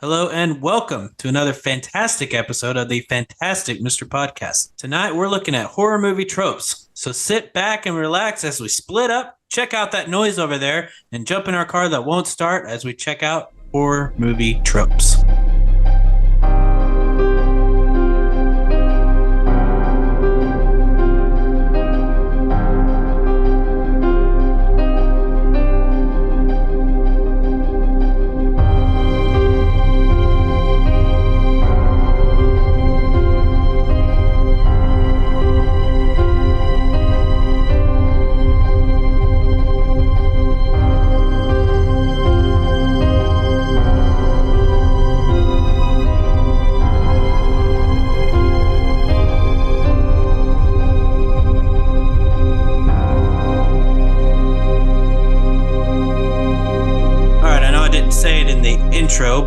Hello and welcome to another fantastic episode of the Fantastic Mr. Podcast. Tonight we're looking at horror movie tropes. So sit back and relax as we split up, check out that noise over there, and jump in our car that won't start as we check out horror movie tropes.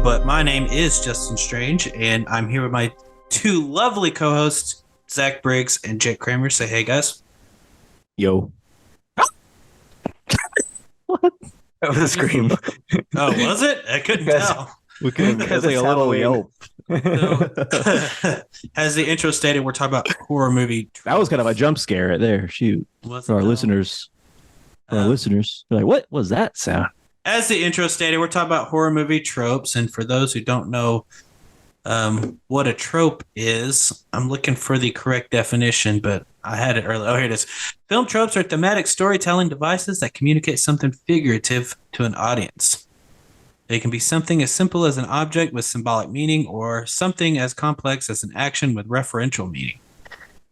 But my name is Justin Strange, and I'm here with my two lovely co-hosts, Zach Briggs and Jake Kramer. Say hey, guys. Yo. What? That was a scream. Oh, was it? I couldn't tell. We couldn't. That's like a little yelp. So, as the intro stated, we're talking about horror movie tropes. That was kind of a jump scare right there. Shoot. For our listeners. They're like, what was that sound? As the intro stated, we're talking about horror movie tropes. And for those who don't know what a trope is, I'm looking for the correct definition, but I had it earlier. Oh, here it is. Film tropes are thematic storytelling devices that communicate something figurative to an audience. They can be something as simple as an object with symbolic meaning or something as complex as an action with referential meaning.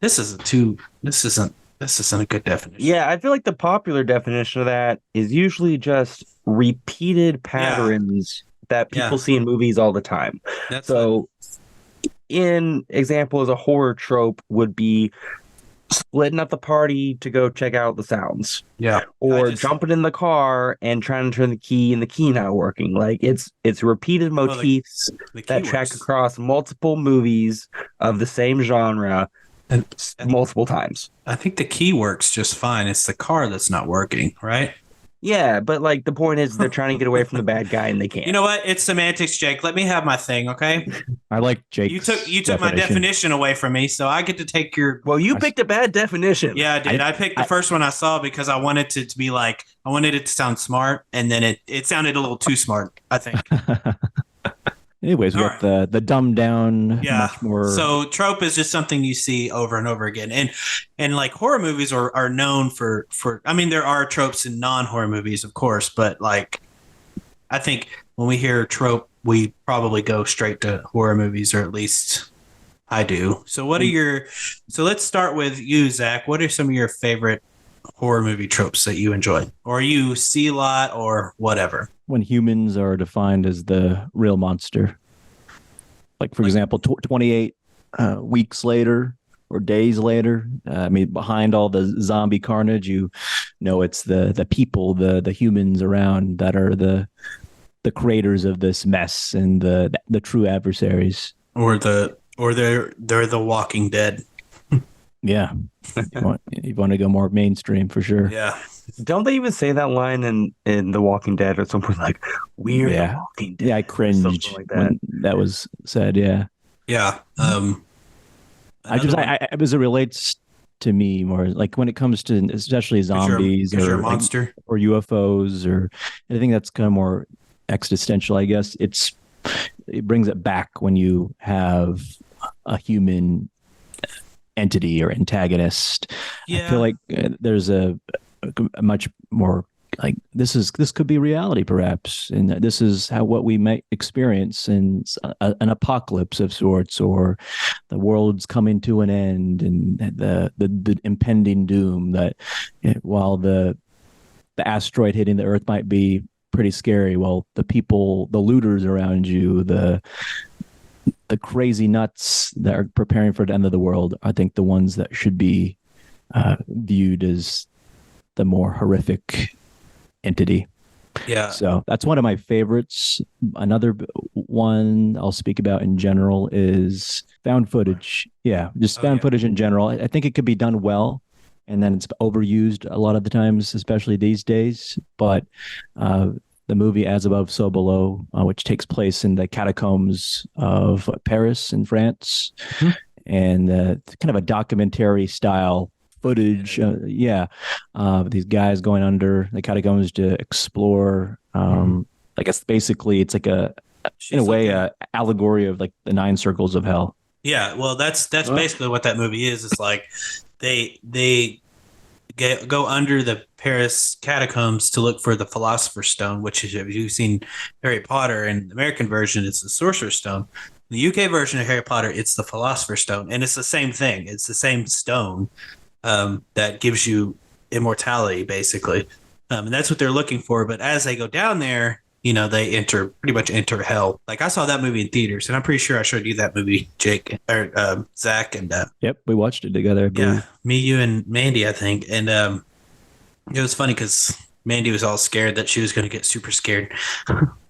This isn't a good definition. Yeah, I feel like the popular definition of that is usually just repeated patterns that people see in movies all the time. In example, as a horror trope would be splitting up the party to go check out the sounds. Yeah. Or jumping in the car and trying to turn the key and the key not working. Like it's repeated motifs that track across multiple movies of the same genre and multiple times. I think the key works just fine. It's the car that's not working, right? Yeah, but like the point is they're trying to get away from the bad guy and they can't. You know what? It's semantics, Jake. Let me have my thing, okay? I like Jake. You took my definition away from me, so I get to take your. Well, you picked a bad definition. Yeah, I did. I picked the first one I saw because I wanted it to be like I wanted it to sound smart, and then it sounded a little too smart, I think. Anyways, we got the dumbed down, much more. So trope is just something you see over and over again, and like horror movies are known for. I mean, there are tropes in non-horror movies, of course, but like I think when we hear trope, we probably go straight to horror movies, or at least I do. So So let's start with you, Zach. What are some of your favorite horror movie tropes that you enjoy, or you see a lot, or whatever? When humans are defined as the real monster. Like, for example, 28 weeks later or days later, behind all the zombie carnage, you know it's the people, the humans around that are the creators of this mess and the true adversaries. Or they're the Walking Dead. Yeah. You want to go more mainstream for sure. Yeah. Don't they even say that line in The Walking Dead or something like, we're the Walking Dead? Yeah, I cringed like that. When that was said, yeah. Yeah. As it relates to me more, like when it comes to especially zombies or monster or UFOs or anything that's kind of more existential, I guess, it brings it back when you have a human entity or antagonist. Yeah. I feel like there's a much more like this could be reality perhaps, and this is what we might experience in an apocalypse of sorts, or the world's coming to an end, and the impending doom that while the asteroid hitting the earth might be pretty scary, well, the people, the looters around you, the crazy nuts that are preparing for the end of the world, I think the ones that should be viewed as the more horrific entity. Yeah. So that's one of my favorites. Another one I'll speak about in general is found footage. Yeah, just found footage in general. I think it could be done well, and then it's overused a lot of the times, especially these days. But the movie As Above, So Below, which takes place in the catacombs of Paris in France, and kind of a documentary style footage. These guys going under the catacombs to explore. I guess basically it's like in a way, a allegory of like the 9 circles of hell. Yeah, well, that's basically what that movie is. It's like they go under the Paris catacombs to look for the Philosopher's Stone, which is, if you've seen Harry Potter, in the American version, it's the Sorcerer's Stone. In the UK version of Harry Potter, it's the Philosopher's Stone, and it's the same thing. It's the same stone that gives you immortality, basically, and that's what they're looking for. But as they go down there, they pretty much enter hell. Like, I saw that movie in theaters, and I'm pretty sure I showed you that movie, Jake, or Zach, and yep, we watched it together. Yeah, me, you, and Mandy, I think. And it was funny because Mandy was all scared that she was going to get super scared.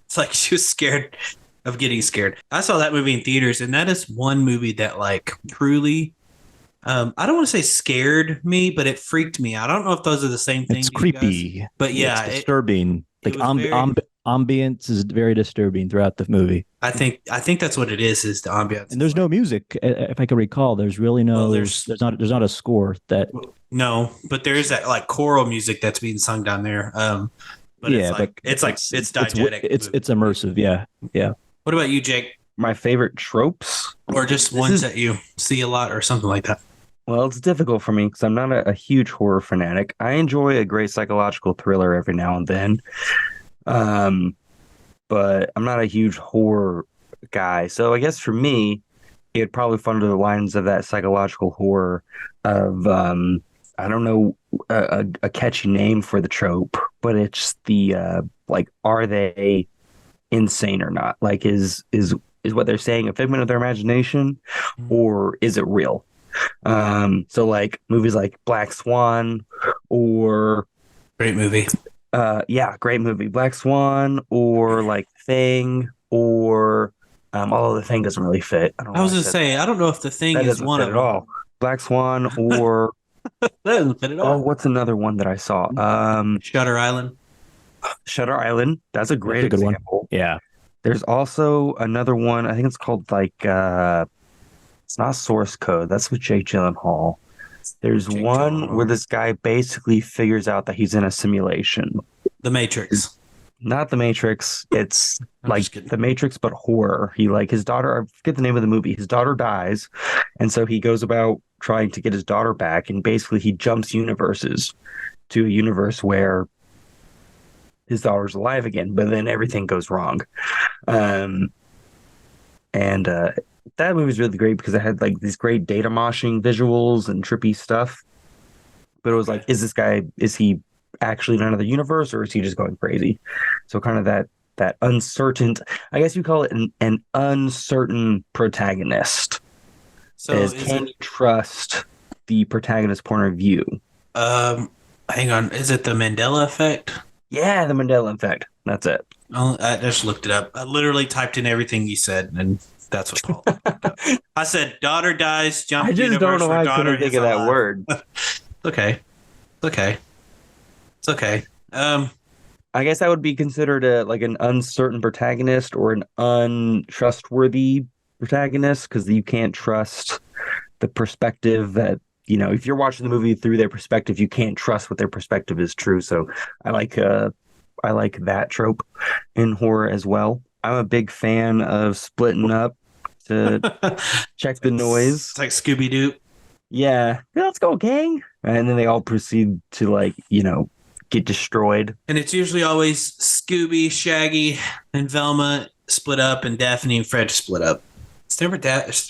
It's like she was scared of getting scared. I saw that movie in theaters, and that is one movie that, like, truly, I don't want to say scared me, but it freaked me out. I don't know if those are the same thing. It's creepy, guys, but yeah, it's disturbing. Like ambience is very disturbing throughout the movie. I think that's what it is the ambience. And there's no music, if I can recall. There's really no. Well, there's not a score that. No, but there is that, like, choral music that's being sung down there. But yeah, it's diegetic. It's immersive. Yeah. What about you, Jake? My favorite tropes, or just ones that you see a lot, or something like that? Well, it's difficult for me because I'm not a huge horror fanatic. I enjoy a great psychological thriller every now and then. But I'm not a huge horror guy. So I guess for me, it'd probably fall under the lines of that psychological horror of, I don't know, a catchy name for the trope, but it's the, like, are they insane or not? Like, is what they're saying a figment of their imagination, or is it real? So like movies like Black Swan, or great movie. Great movie. Black Swan, or like Thing, or although The Thing doesn't really fit. I was going to say, I don't know if The Thing is one of them. All. Black Swan, or that doesn't fit at all. Oh, what's another one that I saw? Shutter Island. Shutter Island. That's a great good example. One. Yeah. There's also another one. I think it's called like it's not Source Code. That's with Jake Gyllenhaal. There's one where this guy basically figures out that he's in a simulation. The Matrix. Not The Matrix. It's like The Matrix, but horror. He, like, his daughter, I forget the name of the movie. His daughter dies. And so he goes about trying to get his daughter back. And basically he jumps universes to a universe where his daughter's alive again, but then everything goes wrong. That movie was really great because it had like these great data moshing visuals and trippy stuff. But it was like, is he actually in another universe, or is he just going crazy? So kind of that uncertain, I guess you call it an uncertain protagonist. So can you trust the protagonist's point of view? Hang on, is it the Mandela effect? Yeah, the Mandela effect. That's it. I just looked it up. I literally typed in everything you said, and that's what's called. I said, daughter dies, jump I just universe, don't know how I couldn't think of that word. Okay. It's okay. I guess that would be considered an uncertain protagonist or an untrustworthy protagonist, because you can't trust the perspective that, if you're watching the movie through their perspective, you can't trust what their perspective is true. So I like that trope in horror as well. I'm a big fan of splitting up to check the noise. It's like Scooby-Doo. Yeah, let's go, gang. And then they all proceed to get destroyed. And it's usually always Scooby, Shaggy, and Velma split up, and Daphne and Fred split up. It's never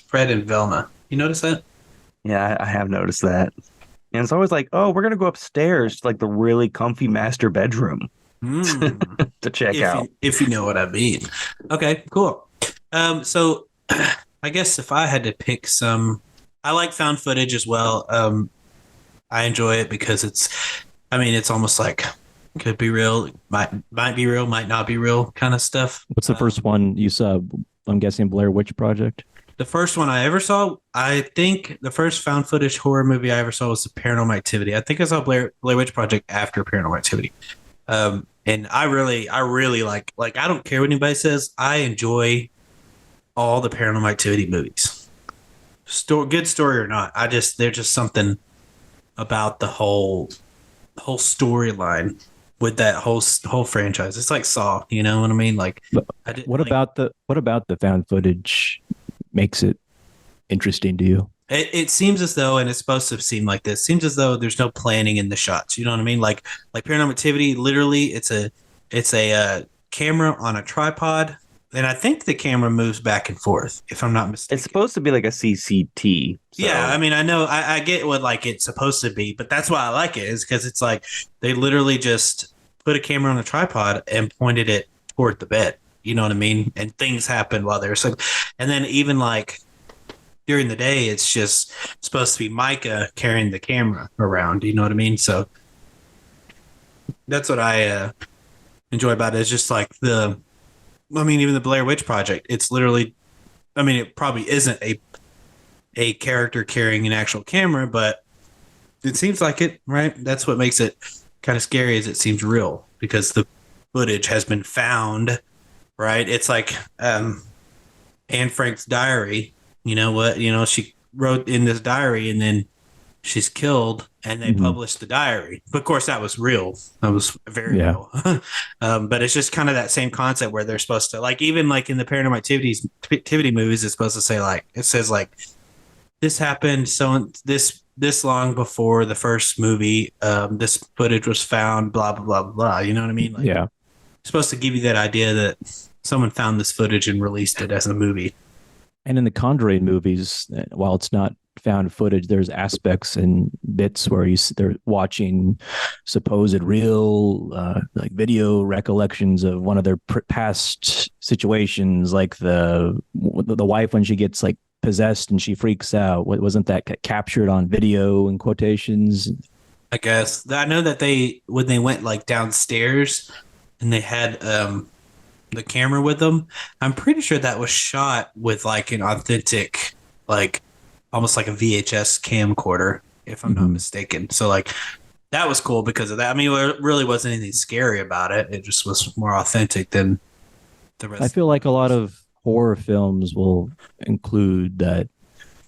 Fred and Velma. You notice that? Yeah, I have noticed that. And it's always like, oh, we're going to go upstairs to like the really comfy master bedroom to check out. If you know what I mean. Okay, cool. So I guess if I had to pick some, I like found footage as well. I enjoy it because it's almost like could be real, might be real, might not be real kind of stuff. What's the first one you saw? I'm guessing Blair Witch Project. The first one I ever saw, I think the first found footage horror movie I ever saw was the Paranormal Activity. I think I saw Blair Witch Project after Paranormal Activity. And I really like I don't care what anybody says. I enjoy all the Paranormal Activity movies, good story or not. There's just something about the whole storyline with that whole franchise. It's like Saw, you know what I mean? Like, But I did, what like, about the found footage makes it interesting to you? it seems as though, and it's supposed to seem like this. Seems as though there's no planning in the shots. You know what I mean? Like Paranormal Activity, literally, it's a camera on a tripod, and I think the camera moves back and forth, if I'm not mistaken. It's supposed to be like a CCT. So. Yeah, I mean, I know, I get what like it's supposed to be, but that's why I like it is because it's like they literally just put a camera on a tripod and pointed it toward the bed. You know what I mean? And things happen while they're so, and then even like during the day, it's just supposed to be Micah carrying the camera around. You know what I mean? So that's what I enjoy about it. It's just like even the Blair Witch Project. It's literally, I mean, it probably isn't a character carrying an actual camera, but it seems like it, right? That's what makes it kind of scary is it seems real because the footage has been found, right? It's like Anne Frank's diary. You know what? You know, she wrote in this diary and then she's killed and they published the diary. But of course that was real. That was very real. But it's just kind of that same concept where they're supposed to like, even like in the Paranormal Activity movies, it's supposed to say like, it says like, this happened so this long before the first movie. This footage was found, blah, blah, blah, blah. You know what I mean? Like, Yeah. It's supposed to give you that idea that someone found this footage and released it as a movie. And in the Conjuring movies, while it's not found footage, there's aspects and bits where they're watching supposed real like video recollections of one of their past situations, like the wife when she gets like possessed and she freaks out. Wasn't that captured on video in quotations? I guess I know that when they went like downstairs and they had the camera with them, I'm pretty sure that was shot with like an authentic, like almost like a VHS camcorder, if I'm not mistaken. So like that was cool because of that. I mean, there really wasn't anything scary about it. It just was more authentic than the rest. I feel like a lot of horror films will include that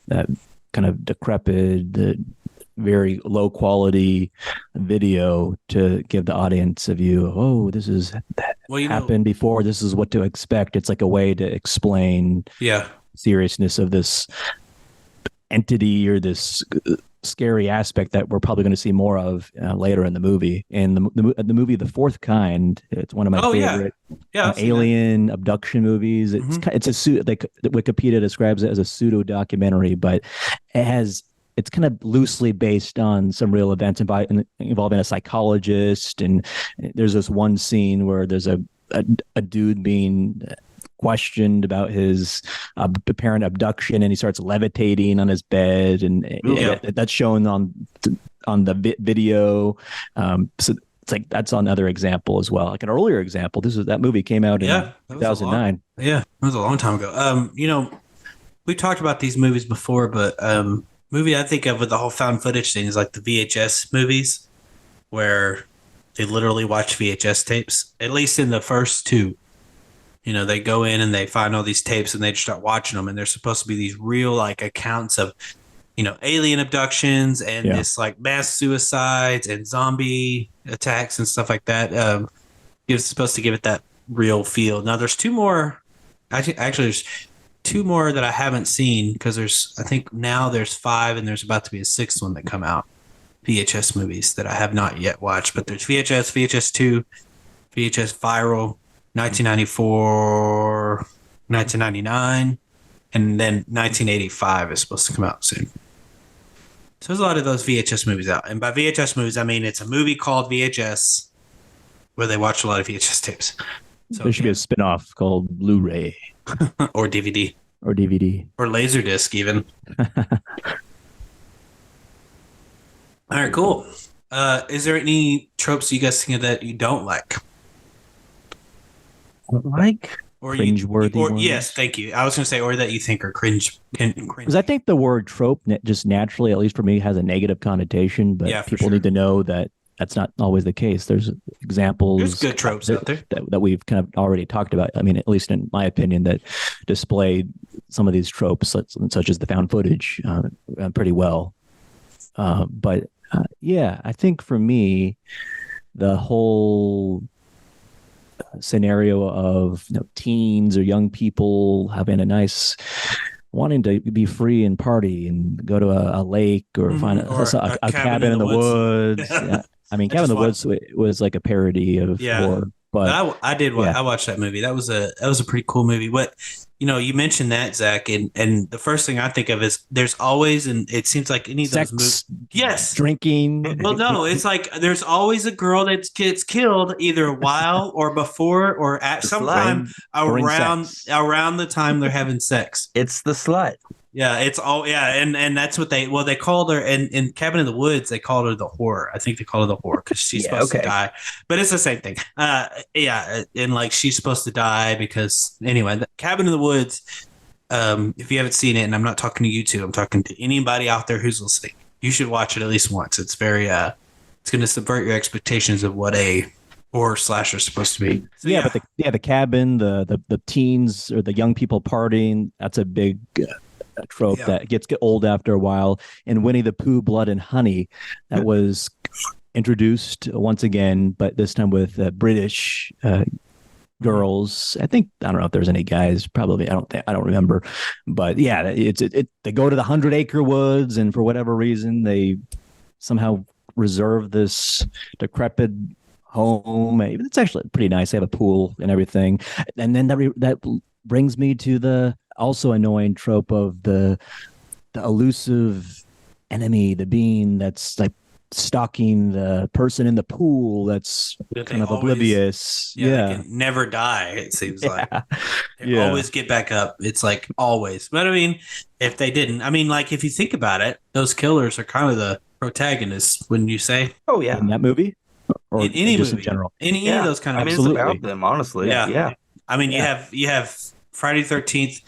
kind of decrepit, very low quality video to give the audience a view of, oh, this is happened before. This is what to expect. It's like a way to explain seriousness of this entity or this scary aspect that we're probably going to see more of later in the movie. And the movie The Fourth Kind, it's one of my favorite alien abduction movies. It's a suit, like Wikipedia describes it as a pseudo documentary, but it's kind of loosely based on some real events involving a psychologist. And there's this one scene where there's a dude being questioned about his apparent abduction, and he starts levitating on his bed, and that's shown on the video. So it's like that's another example as well. Like an earlier example, that movie came out in 2009. That was a long time ago. We talked about these movies before, but movie I think of with the whole found footage thing is like the VHS movies, where they literally watch VHS tapes. At least in the first two, they go in and they find all these tapes and they just start watching them, and they're supposed to be these real like accounts of, alien abductions and this like mass suicides and zombie attacks and stuff like that. It's supposed to give it that real feel. Now there's two more. Actually, there's two more that I haven't seen because I think now there's 5 and there's about to be a 6th one that come out. VHS movies that I have not yet watched, but there's VHS, VHS 2, VHS Viral, 1994, 1999, and then 1985 is supposed to come out soon. So there's a lot of those VHS movies out. And by VHS movies, I mean it's a movie called VHS where they watch a lot of VHS tapes. So, there should be a spinoff called Blu-ray. Or DVD. Or DVD. Or Laserdisc even. All right, cool. Is there any tropes you guys think of that you don't like? Or cringe-worthy ones? Yes, thank you. I was going to say, or that you think are cringe. Because I think the word trope just naturally, at least for me, has a negative connotation, but people need to know that that's not always the case. There's examples. There's good tropes out there that we've kind of already talked about. I mean, at least in my opinion, that display some of these tropes, such as the found footage, pretty well. But yeah, I think for me, the whole scenario of teens or young people having a nice wanting to be free and party and go to a lake or find a cabin in the woods. Yeah. I mean, Cabin in the Woods was like a parody of horror. But I watched that movie. That was a pretty cool movie. But you mentioned that, Zach, and the first thing I think of is there's always, and it seems like any of those movies, yes, drinking. Well, no, it's like there's always a girl that gets killed either while or before or at some time around the time they're having sex. It's the slut. Yeah, it's all and that's what they called her in Cabin in the Woods. They called her the whore. I think they called her the whore because she's supposed to die, but it's the same thing. And like she's supposed to die because anyway, the Cabin in the Woods. If you haven't seen it, and I'm not talking to you two, I'm talking to anybody out there who's listening. You should watch it at least once. It's very it's going to subvert your expectations of what a horror slasher is supposed to be. So, but the cabin, the teens or the young people partying, that's a big trope that gets old after a while. And Winnie the Pooh, Blood and Honey, that was introduced once again, but this time with British girls. I don't know if there's any guys. Probably, I don't remember. But yeah, they go to the 100-acre woods, and for whatever reason, they somehow reserve this decrepit home. It's actually pretty nice. They have a pool and everything. And then that brings me to the also annoying trope of the elusive enemy, the being that's like stalking the person in the pool that's kind of oblivious. They can never die, it seems like. They always get back up. It's like always. But I mean, if they didn't, I mean, like if you think about it, those killers are kind of the protagonists, wouldn't you say? Oh yeah. In that movie? Or in any just movie. In general? In any of those kind of movies. I mean, it's about them, honestly. Yeah. I mean, you have Friday the 13th,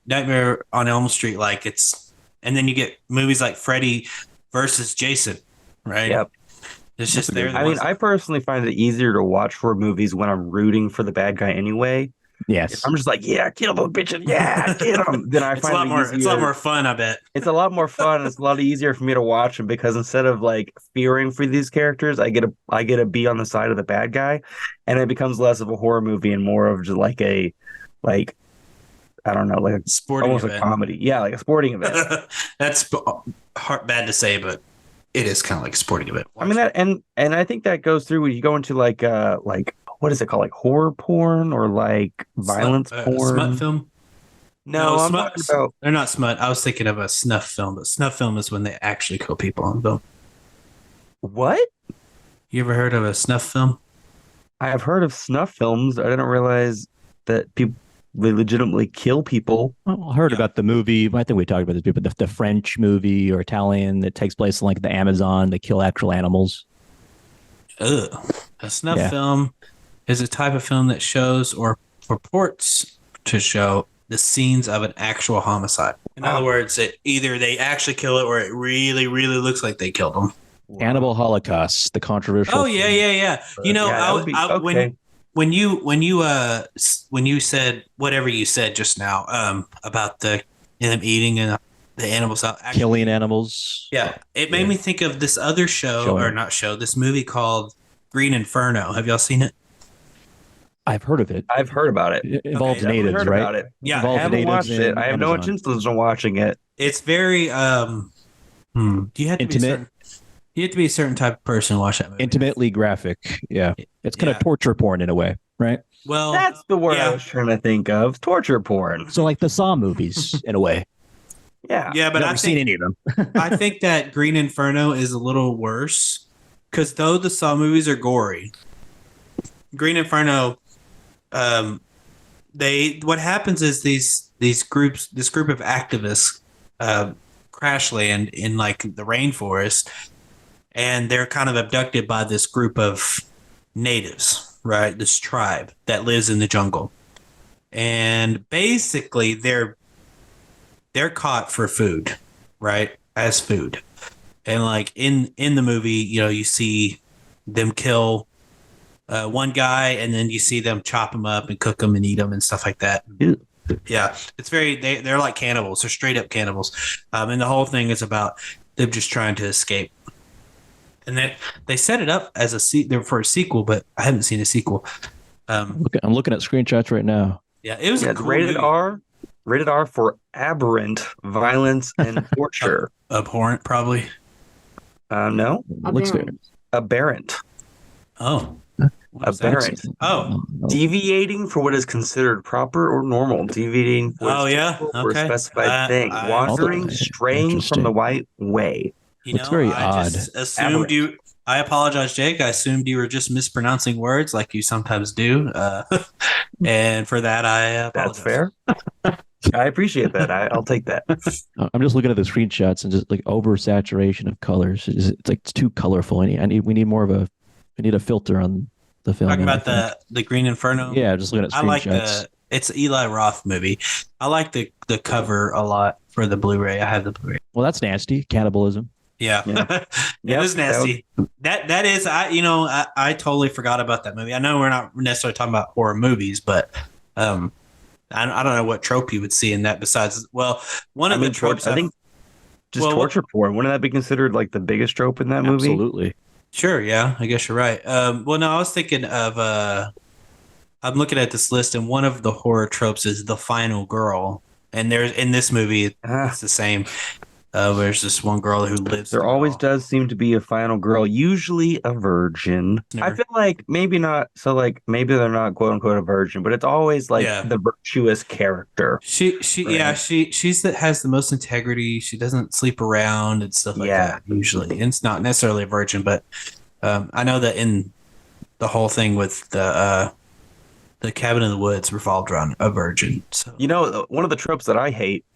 Nightmare on Elm Street, like it's, and then you get movies like Freddy versus Jason, right? Yep. It's just there. I mean, I personally find it easier to watch horror movies when I'm rooting for the bad guy anyway. Yes. If I'm just like, yeah, kill those bitches, yeah, get them. Then I find it's a lot more fun, I bet. It's a lot more fun. It's a lot easier for me to watch them because instead of like fearing for these characters, I get to be on the side of the bad guy, and it becomes less of a horror movie and more of just like I don't know, like sporting almost event. A comedy. Yeah, like a sporting event. That's bad to say, but it is kind of like a sporting event. I mean that, and I think that goes through when you go into like what is it called, like horror porn or like violence porn, smut film. No, I'm smut. talking about. They're not smut. I was thinking of a snuff film, but snuff film is when they actually kill people on film. What? You ever heard of a snuff film? I have heard of snuff films. I didn't realize that they legitimately kill people. I heard about the movie. I think we talked about this before, but the French movie or Italian that takes place in like the Amazon. They kill actual animals. Ugh. A snuff film is a type of film that shows or purports to show the scenes of an actual homicide. In other words, either they actually kill it or it really, really looks like they killed them. Cannibal Holocaust, the controversial. Oh yeah. You know, okay. when you said whatever you said just now about them eating the animals out, actually, killing animals. Yeah, it made me think of this other this movie called Green Inferno. Have y'all seen it? I've heard of it. I've heard about it. It involves natives, right? About it. Yeah, I haven't watched it. I have no intentions on watching it. It's very you have to intimate. You have to be a certain type of person to watch that movie. Intimately graphic. Yeah. It's kind of torture porn in a way, right? Well, that's the word I was trying to think of. Torture porn. So like the Saw movies in a way. Yeah. Yeah, but I've never seen any of them. I think that Green Inferno is a little worse because though the Saw movies are gory, Green Inferno, what happens is this group of activists crash land in like the rainforest, and they're kind of abducted by this group of natives, right? This tribe that lives in the jungle, and basically they're caught for food, right? As food. And like in the movie, you see them kill one guy, and then you see them chop him up and cook them and eat them and stuff like that. Ew. Yeah, it's they're like cannibals. They're straight up cannibals, and the whole thing is about them just trying to escape. And then they set it up as for a sequel, but I haven't seen a sequel. I'm looking at screenshots right now. Yeah, it was a cool rated movie. R. Rated R for aberrant violence and torture. Abhorrent, probably. No, Looks fair. Aberrant. Oh, Aberrant. Oh, Deviating for what is considered proper or normal. Deviating for what is typical for a specified thing. Wandering, straying from the right way. Looks very I odd. just assumed you. I apologize, Jake. I assumed you were just mispronouncing words like you sometimes do, and for that, I apologize. That's fair. I appreciate that. I'll take that. I'm just looking at the screenshots and just like oversaturation of colors. It's like it's too colorful. We need a filter on the film. Talking about the Green Inferno. Yeah, just looking at screenshots. It's an Eli Roth movie. I like the cover a lot for the Blu-ray. I have the Blu-ray. Well, that's nasty. Cannibalism. Yeah. It is nasty. That is, I totally forgot about that movie. I know we're not necessarily talking about horror movies, but I don't know what trope you would see in that besides, one of the tropes. I think just torture porn. Wouldn't that be considered like the biggest trope in that movie? Absolutely. Sure. Yeah, I guess you're right. No, I was thinking of, I'm looking at this list, and one of the horror tropes is the final girl. And there's in this movie, it's the same. There's this one girl who lives. There always does seem to be a final girl, usually a virgin. I feel like maybe not. So like maybe they're not quote unquote a virgin, but it's always like the virtuous character. She's that has the most integrity. She doesn't sleep around and stuff like that usually. And it's not necessarily a virgin, but I know that in the whole thing with the Cabin in the Woods revolved around a virgin. So one of the tropes that I hate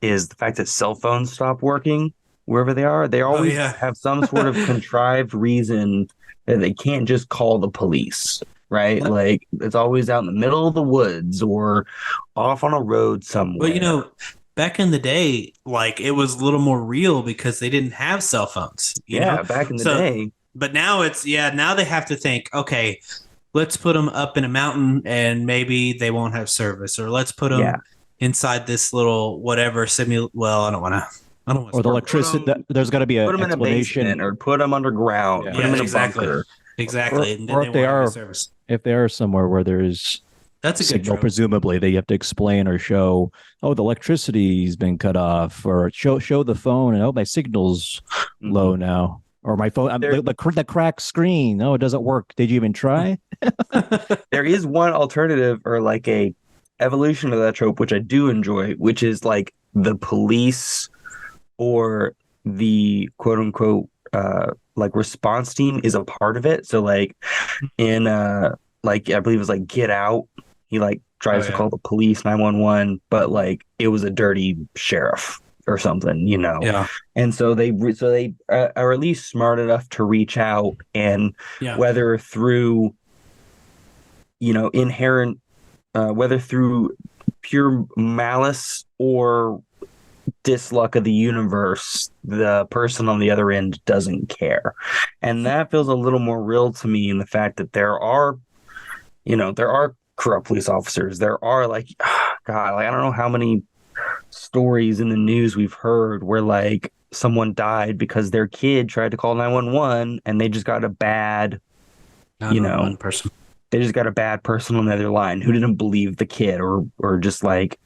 is the fact that cell phones stop working wherever they are. They always have some sort of contrived reason that they can't just call the police, right? Like it's always out in the middle of the woods or off on a road somewhere. But back in the day, like it was a little more real because they didn't have cell phones. You know? Back in the day. But now now they have to think, okay, let's put them up in a mountain and maybe they won't have service, or let's put them inside this little whatever I don't want to. Or the electricity. There's got to be an explanation. Put them in a basement or put them underground. Put them in a bunker. Exactly. Or if they are somewhere where there's that's a signal, presumably they have to explain or show. Oh, the electricity's been cut off, or show the phone, and my signal's low now. Or my phone, the cracked screen. Oh, it doesn't work. Did you even try? There is one alternative, or like a evolution of that trope, which I do enjoy, which is like the police or the quote unquote like response team is a part of it. So like in like I believe it was like Get Out, he like tries to call the police 911, but like it was a dirty sheriff or something, Yeah. And so they are at least smart enough to reach out, and whether through inherent whether through pure malice or disluck of the universe, the person on the other end doesn't care. And that feels a little more real to me in the fact that there are corrupt police officers. There are like, God, like I don't know how many stories in the news we've heard where like someone died because their kid tried to call 911 and they just got a bad, person. They just got a bad person on the other line who didn't believe the kid or just like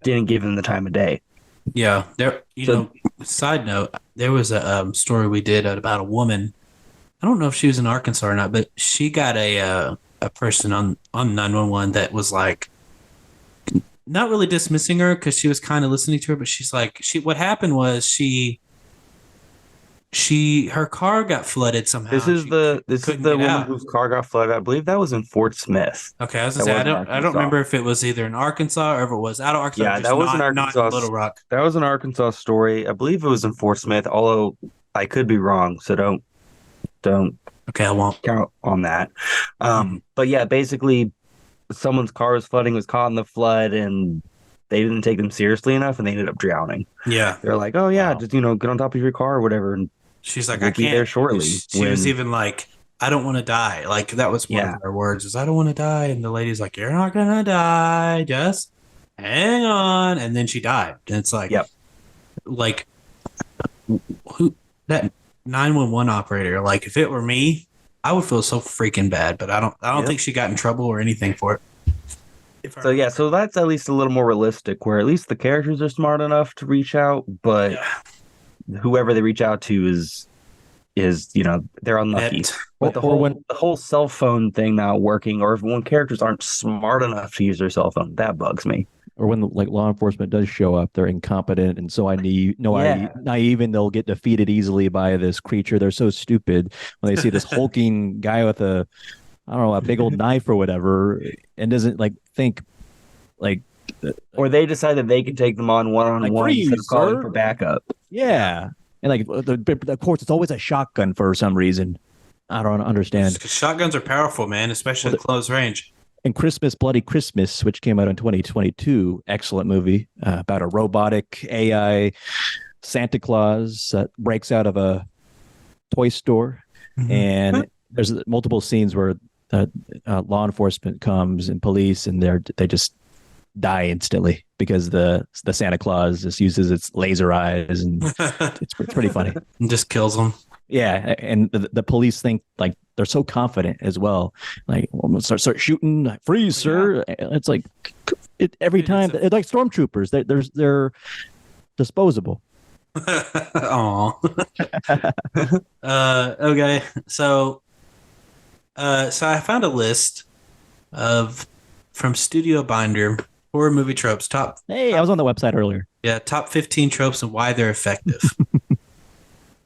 didn't give them the time of day. Yeah. Side note, there was a story we did about a woman. I don't know if she was in Arkansas or not, but she got a person on 911 that was like not really dismissing her because she was kind of listening to her, but she's like, what happened was her car got flooded somehow. This is the woman whose car got flooded. I believe that was in Fort Smith. Okay, I was gonna say I don't remember if it was either in Arkansas or if it was out of Arkansas. Yeah, that was in Arkansas. Not Little Rock. That was an Arkansas story. I believe it was in Fort Smith, although I could be wrong. So don't. Okay, I won't count on that. But yeah, basically, someone's car was flooding, was caught in the flood, and they didn't take them seriously enough, and they ended up drowning. Yeah. They're like, "Oh yeah, Wow. just get on top of your car or whatever, and She's like, I we'll be there can't. shortly." She was even like, I don't want to die. Like that was one of Yeah, her words is I don't want to die. And the lady's like, you're not gonna die. Just hang on. And then she died. And it's yep, like who that 911 operator. Like if it were me, I would feel so freaking bad. But I don't yep. think she got in trouble or anything for it. If I So yeah, remember. so that's at least a little more realistic, where at least the characters are smart enough to reach out, but Yeah. whoever they reach out to is they're unlucky. Inept. But the Or when whole cell phone thing not working, or if when characters aren't smart enough to use their cell phone, that bugs me. like law enforcement does show up, they're incompetent and so Yeah, naive, and they'll get defeated easily by this creature. They're so stupid when they see this hulking guy with a, I don't know, a big old knife or whatever, and doesn't like think like or they decide that they can take them on one on like one instead of freeze, calling sir. for backup. Yeah. And like of course it's always a shotgun for some reason. I don't understand. Shotguns are powerful, man, especially Well, at close range. and Christmas, Bloody Christmas, which came out in 2022, excellent movie about a robotic AI Santa Claus that breaks out of a toy store, and there's multiple scenes where law enforcement comes and police, and they just die instantly because the Santa Claus just uses its laser eyes, and it's pretty funny. And just kills them. Yeah, and the police think like they're so confident as well. Like, well, I'm gonna start shooting, freeze, sir. It's like every time. It's like stormtroopers. They're disposable. Aw. Okay. So I found a list of from Studio Binder horror movie tropes. Hey, I was on the website earlier. Top 15 tropes and why they're effective.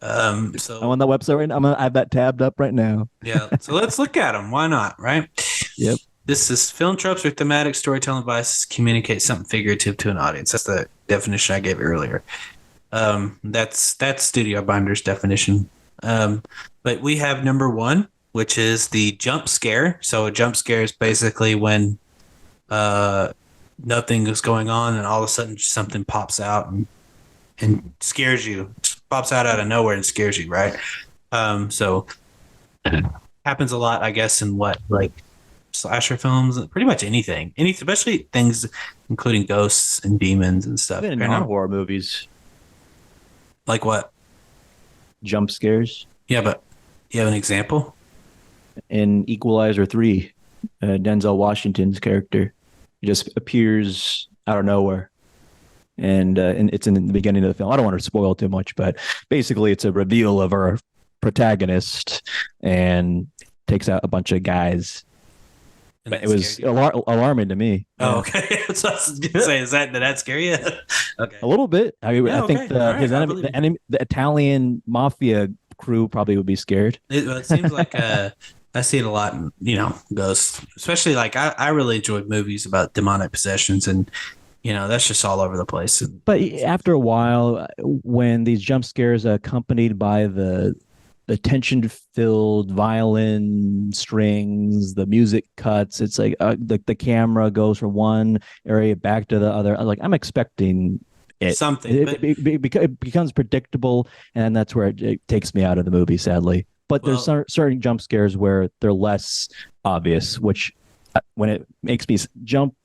I'm So on the website right now. I have that tabbed up right now. yeah, so let's look at them. Why not? Right. Yep. This is film tropes or thematic storytelling devices communicate something figurative to an audience. That's the definition I gave earlier. That's Studio Binder's definition. But we have number one, which is the jump scare. So a jump scare is basically when nothing is going on and all of a sudden something pops out and scares you. Pops out of nowhere and scares you, right? So happens a lot, I guess, in like slasher films, pretty much anything, especially things including ghosts and demons and stuff. Even in non-horror movies, like what? jump scares. Yeah, but you have an example? In Equalizer 3, Denzel Washington's character just appears out of nowhere. And it's in the beginning of the film. I don't want to spoil too much, but basically it's a reveal of our protagonist and takes out a bunch of guys. But it was alarming to me. Oh, okay. So I was gonna say, did that scare you? Okay. A little bit. I mean, Yeah, I think okay. All right, his I enemy, believe the Italian mafia crew probably would be scared. It seems like I see it a lot in, ghosts, especially like I really enjoyed movies about demonic possessions and, that's just all over the place. But after a while, when these jump scares are accompanied by the tension-filled violin strings, the music cuts, it's like the camera goes from one area back to the other. Like I'm expecting Something. It becomes predictable, and that's where it takes me out of the movie, sadly. But there's certain jump scares where they're less obvious, which when it makes me jump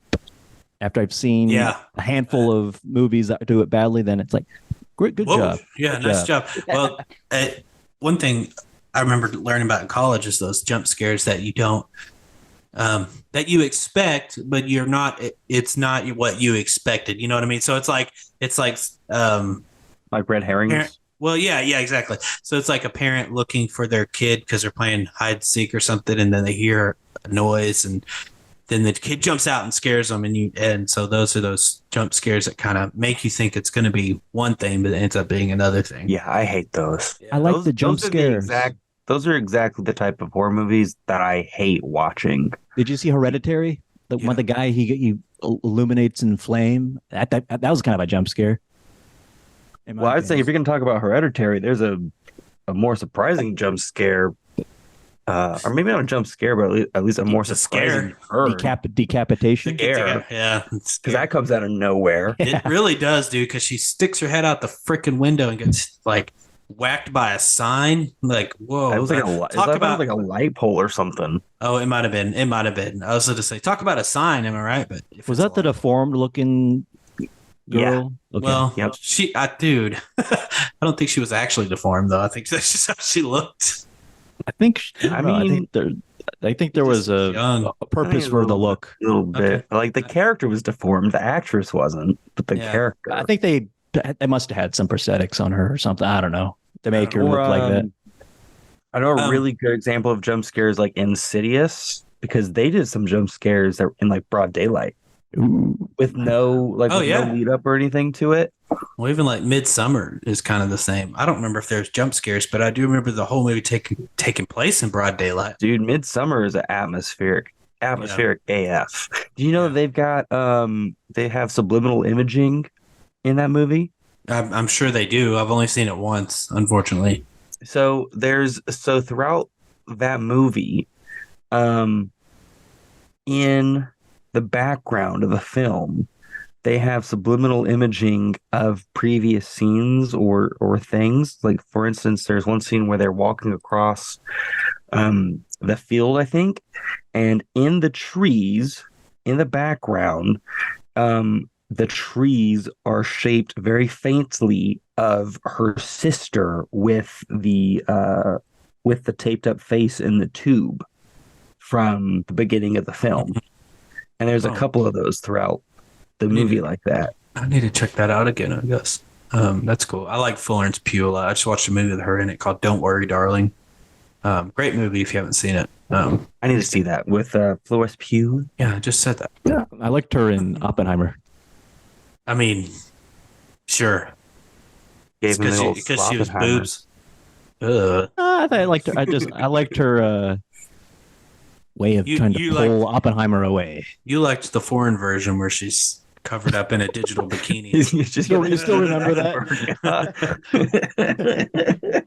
after I've seen a handful of movies that do it badly, then it's like, good job. Yeah, nice job. Well, one thing I remember learning about in college is those jump scares that you don't, that you expect, but you're not. It's not what you expected. You know what I mean? So it's like like red herrings. Well, yeah, exactly. So it's like a parent looking for their kid because they're playing hide and seek or something, and then they hear a noise, and then the kid jumps out and scares them, and so those are those jump scares that kind of make you think it's going to be one thing, but it ends up being another thing. Yeah, I hate those. I like the jump scares. Those are exactly the type of horror movies that I hate watching. Did you see Hereditary? When the guy he illuminates in flame, that was kind of a jump scare. Well, I'd say if you're going to talk about Hereditary, there's a more surprising jump scare or maybe not a jump scare, but at least a more It's a surprising scare. turn. Decapitation. Scare. Yeah, Because that comes out of nowhere. Yeah. it really does, dude. Because she sticks her head out the freaking window and gets like whacked by a sign. Like, whoa! It was like Talk it was about. like a light pole or something. Oh, it might have been. It might have been. I was going to say, talk about a sign. Am I right? But if Was it's that the deformed looking Yeah. girl? Okay. Well, Yep. dude, I don't think she was actually deformed though. I think that's just how she looked. I think. I mean, think there was young. a purpose for the look. A little bit. Okay. Like the character was deformed, the actress wasn't, but the Yeah. character. I think they must have had some prosthetics on her or something. I don't know to make her look like that. I know a really good example of jump scares like Insidious, because they did some jump scares that were in like broad daylight Ooh. with no Oh, yeah. no lead up or anything to it. Well, even like Midsummer is kind of the same. I don't remember if there's jump scares, but I do remember the whole movie taking place in broad daylight. Dude, Midsummer is an atmospheric AF. Do you know they've got they have subliminal imaging in that movie? I'm sure they do. I've only seen it once, unfortunately. So throughout that movie, in the background of the film, they have subliminal imaging of previous scenes or things. Like for instance, there's one scene where they're walking across the field, I think, and in the trees in the background, the trees are shaped very faintly of her sister with the taped up face in the tube from the beginning of the film. And there's a couple of those throughout the movie like that. I need to check that out again, I guess. That's cool. I like Florence Pugh a lot. I just watched a movie with her in it called Don't Worry, Darling. Great movie if you haven't seen it. I need to see that with Florence Pugh. Yeah, I just said that. Yeah, I liked her in Oppenheimer. I mean, sure. Gave him the old Because she was Sloppenheimer. boobs. Ugh. I thought I liked her. I liked her way of trying to pull Oppenheimer away. You liked the foreign version where she's covered up in a digital bikini. You still remember that?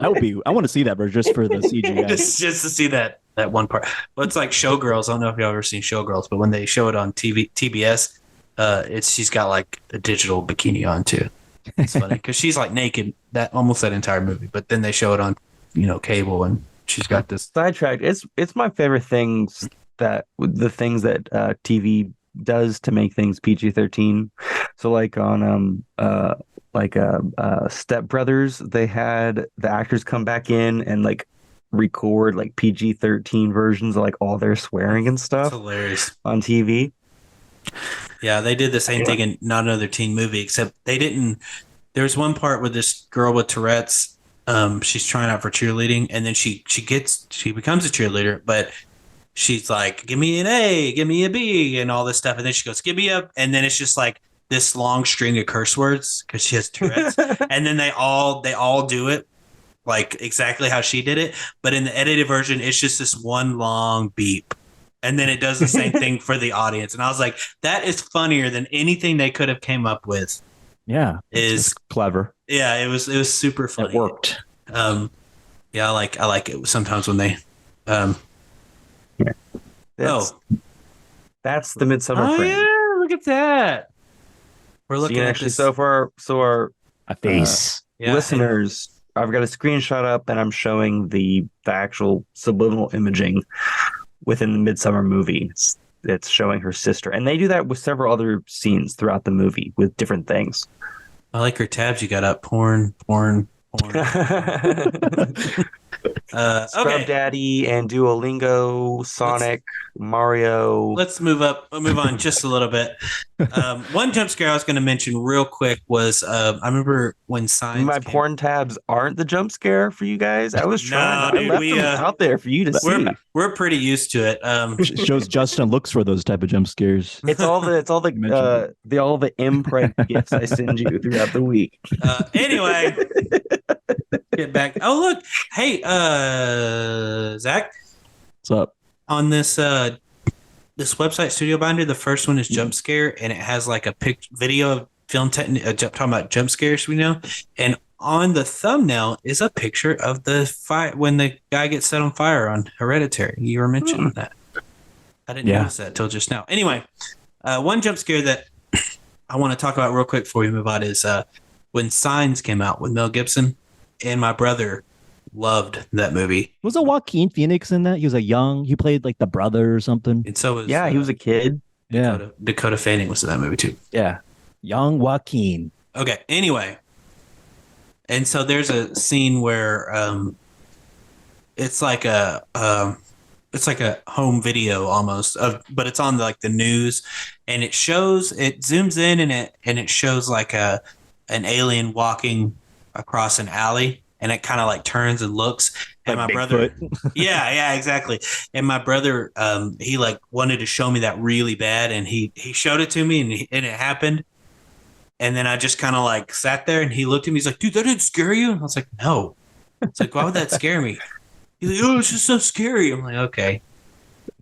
That would be. I want to see that version just for the CGI. just to see that one part. Well, it's like Showgirls. I don't know if y'all ever seen Showgirls, but when they show it on TBS, she's got like a digital bikini on too. It's funny because she's like naked almost that entire movie, but then they show it on cable and she's got this sidetracked. It's my favorite things that TV does to make things PG-13. So like on Step Brothers, they had the actors come back in and like record like PG-13 versions of like all their swearing and stuff. That's hilarious on TV. Yeah, they did the same thing in Not Another Teen Movie, except they didn't. There's one part with this girl with Tourette's. She's trying out for cheerleading, and then she becomes a cheerleader, but she's like, "Give me an A, give me a B," and all this stuff, and then she goes, "Give me a," and then it's just like this long string of curse words because she has Tourette's, and then they all do it like exactly how she did it, but in the edited version, it's just this one long beep. And then it does the same thing for the audience. And I was like, that is funnier than anything they could have came up with. Yeah. It's clever. Yeah, it was super funny. It worked. Yeah, I like it sometimes when they that's the Midsummer frame. Yeah, look at that. We're looking at this. So for our face listeners, I've got a screenshot up and I'm showing the actual subliminal imaging within the Midsummer movie. It's showing her sister. And they do that with several other scenes throughout the movie with different things. I like her tabs you got up. Porn. Scrub Daddy and Duolingo, Sonic, Mario. Let's move on just a little bit. One jump scare I was going to mention real quick was I remember when Signs. My porn tabs aren't the jump scare for you guys. I was trying. No, dude, I left them out there for you to see. We're pretty used to it. Shows Justin looks for those type of jump scares. It's all the imprint gifts I send you throughout the week. Anyway, get back. Oh look, hey, Zach. What's up? On this this website Studio Binder, the first one is jump scare, and it has like a video of film talking about jump scares we know, and on the thumbnail is a picture of the fire when the guy gets set on fire on Hereditary. You were mentioning that. I didn't notice that till just now. Anyway, one jump scare that I want to talk about real quick before we move on is when Signs came out with Mel Gibson, and my brother loved that movie. Was a Joaquin Phoenix in that? He was he played like the brother or something. And so was he was a kid. Dakota Fanning was in that movie too. Yeah, young Joaquin. Okay. Anyway, and so there's a scene where it's like a home video almost but it's on the news, and it zooms in and it shows like an alien walking across an alley, and it kind of like turns and looks. And like my Bigfoot. brother, yeah, exactly. And my brother, he like wanted to show me that really bad, and he showed it to me, and it happened. And then I just kind of like sat there, and he looked at me. He's like, "Dude, that didn't scare you?" And I was like, "No." It's like, "Why would that scare me?" He's like, "Oh, it's just so scary." I'm like, "Okay."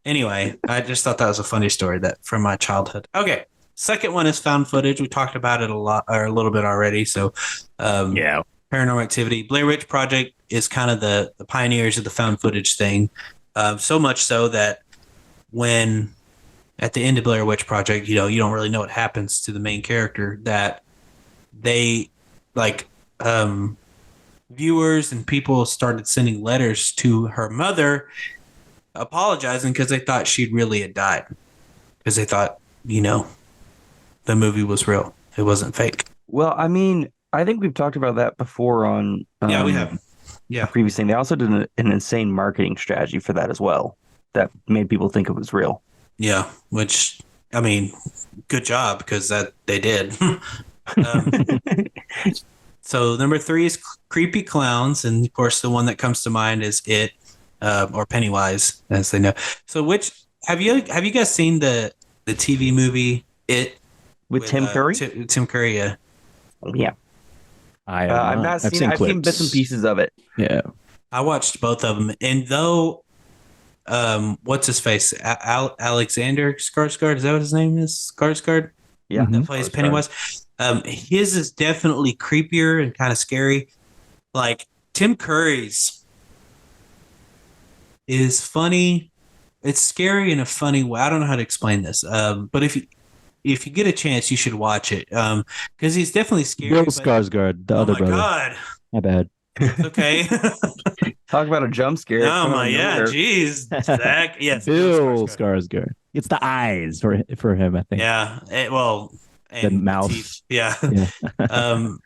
Anyway, I just thought that was a funny story from my childhood. Okay, second one is found footage. We talked about it a little bit already. So, Paranormal Activity, Blair Witch Project is kind of the pioneers of the found footage thing. So much so that when at the end of Blair Witch Project, you don't really know what happens to the main character, that they viewers and people started sending letters to her mother apologizing because they thought she'd really had died, because they thought, the movie was real. It wasn't fake. Well, I mean, I think we've talked about that before on we have. Yeah. A previous thing. They also did an insane marketing strategy for that as well that made people think it was real. Yeah, which, I mean, good job, because that they did. So number 3 is Creepy Clowns, and of course the one that comes to mind is It, or Pennywise, as they know. So which have you guys seen the TV movie It with Tim Curry? Tim Curry, yeah. Yeah. I've not seen it. I've seen bits and pieces of it. Yeah. I watched both of them, and though what's his face? Alexander Skarsgård, is that what his name is? Skarsgård? Yeah. That plays Pennywise. His is definitely creepier and kind of scary. Like Tim Curry's is funny. It's scary in a funny way. I don't know how to explain this. But if you get a chance, you should watch it. Because he's definitely scary. Bill Skarsgård, the other brother. Oh my God. My bad. It's okay. Talk about a jump scare. Oh my, yeah, jeez. Zach, yes. Bill Skarsgård. It's the eyes for him, I think. Yeah. The mouth. Teeth. Yeah.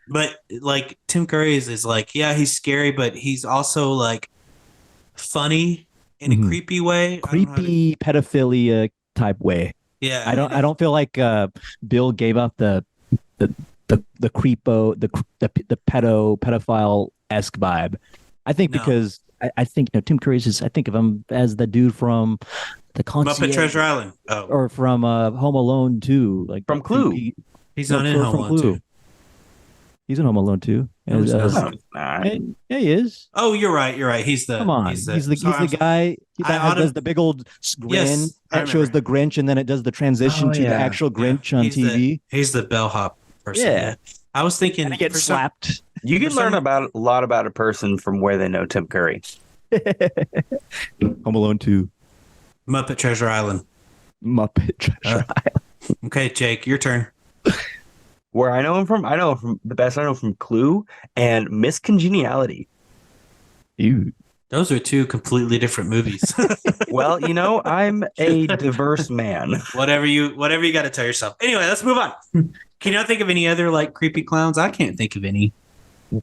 But like Tim Curry's is like, yeah, he's scary, but he's also like funny in a creepy way. Creepy pedophilia type way. Yeah. I don't feel like Bill gave up the creepo, the pedophile-esque vibe. I think because I think Tim Curry's is, I think of him as the dude from the Muppet Treasure Island, or from Home Alone 2, like from Clue. He's not in Home Alone 2. He's in Home Alone 2. Yeah, he is. Oh, you're right. He's the come on. He's the guy that does the big old grin that shows the Grinch, and then it does the transition to the actual Grinch on TV. He's the bellhop person. Yeah. I was thinking, and he gets slapped. You can learn a lot about a person from where they know Tim Curry. Home Alone 2. Muppet Treasure Island. Muppet Treasure Island. Okay, Jake, your turn. Where I know him from the best I know from Clue and Miss Congeniality. Ew. Those are two completely different movies. Well, I'm a diverse man. Whatever you got to tell yourself. Anyway, let's move on. Can you think of any other like creepy clowns? I can't think of any.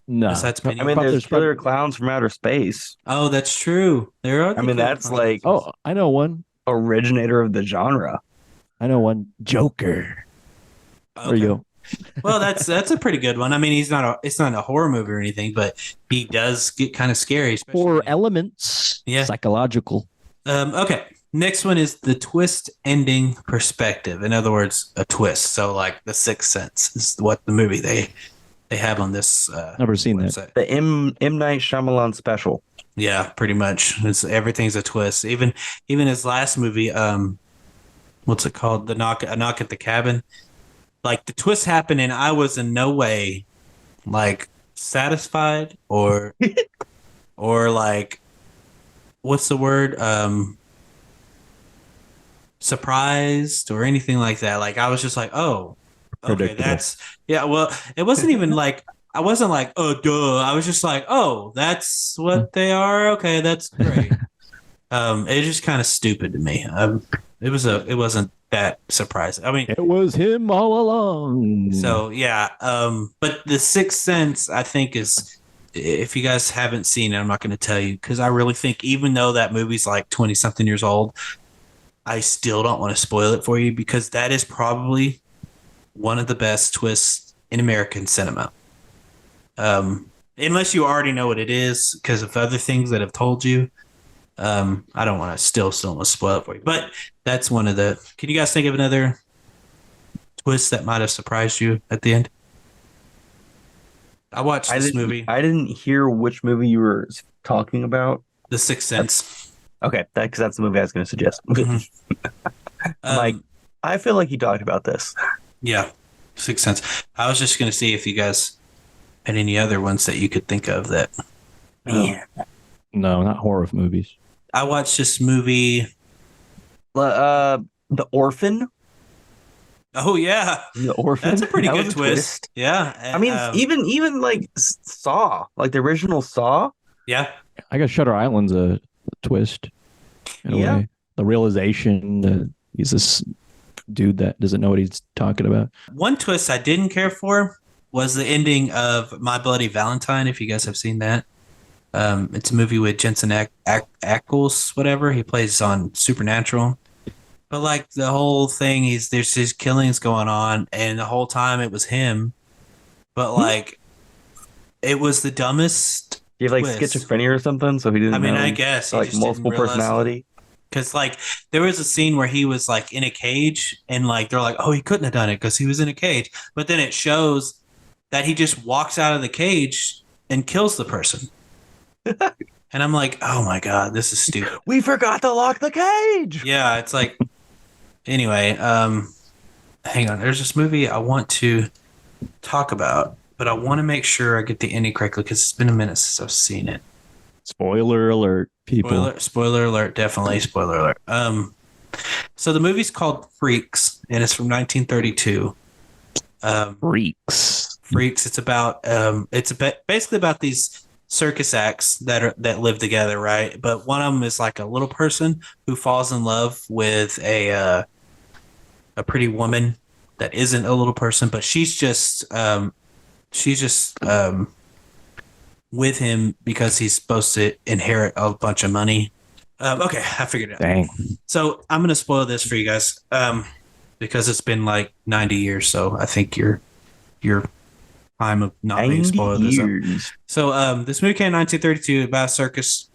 No. Besides I mean, there's killer clowns from outer space. Oh, that's true. There are. I mean, that's clowns. Like. Oh, I know one. Originator of the genre. I know one. Joker. Okay. There you go. Well, that's a pretty good one. I mean, it's not a horror movie or anything, but he does get kind of scary. Horror elements. Yeah. Psychological. Okay. Next one is the twist ending perspective. In other words, a twist. So like The Sixth Sense is what the movie they have on this. Never seen website. That. The M. Night Shyamalan special. Yeah, pretty much. Everything's a twist. Even his last movie, what's it called? A Knock at the Cabin. Like the twist happened, and I was in no way like satisfied or like what's the word? Surprised or anything like that. Like I was just like, oh, okay, Predictable. yeah. Well, it wasn't even like I wasn't like, oh, duh. I was just like, oh, that's what they are. Okay, that's great. It was just kind of stupid to me. It wasn't that surprising. I mean, It was him all along. so yeah. But the Sixth Sense, I think, is if you guys haven't seen it, I'm not going to tell you because I really think even though that movie's like 20 something years old, I still don't want to spoil it for you because that is probably one of the best twists in American cinema. Unless you already know what it is because of other things that have told you. I don't want to still want to spoil it for you, but that's one of the. Can you guys think of another twist that might have surprised you at the end? I watched this movie, I didn't hear which movie you were talking about. The Sixth Sense. Okay, because that's the movie I was going to suggest. Like, I feel like you talked about this. Yeah, Sixth Sense. I was just going to see if you guys had any other ones that you could think of that. Man. No, not horror movies. I watched this movie. The Orphan. Oh yeah, The Orphan. That's a pretty That good was a twist. Yeah, I mean, even like Saw, like the original Saw. yeah, I guess Shutter Island's a twist in a way. The realization that he's this dude that doesn't know what he's talking about. One twist I didn't care for was the ending of My Bloody Valentine. If you guys have seen that, it's a movie with Jensen Ackles, whatever. He plays on Supernatural. But like the whole thing, there's these killings going on, and the whole time it was him. But like, it was the dumbest. Do you have like twist. schizophrenia or something? So he didn't. I mean, know, I guess he like just multiple didn't realize personality. Because like there was a scene where he was like in a cage, and like they're like, oh, he couldn't have done it because he was in a cage. But then it shows that he just walks out of the cage and kills the person. And I'm like, oh my god, this is stupid. We forgot to lock the cage. Yeah, it's like. Anyway, hang on. There's this movie I want to talk about, but I want to make sure I get the ending correctly because it's been a minute since I've seen it. Spoiler alert, people. Spoiler alert, definitely spoiler alert. So the movie's called Freaks, and it's from 1932. Freaks. It's about basically about these circus acts that live together, right? But one of them is like a little person who falls in love with a pretty woman that isn't a little person, but she's just with him because he's supposed to inherit a bunch of money. Okay, I figured it out. Dang. So I'm gonna spoil this for you guys because it's been like 90 years, so I think your time of not being spoiled is up. So this movie came in 1932 about a circus,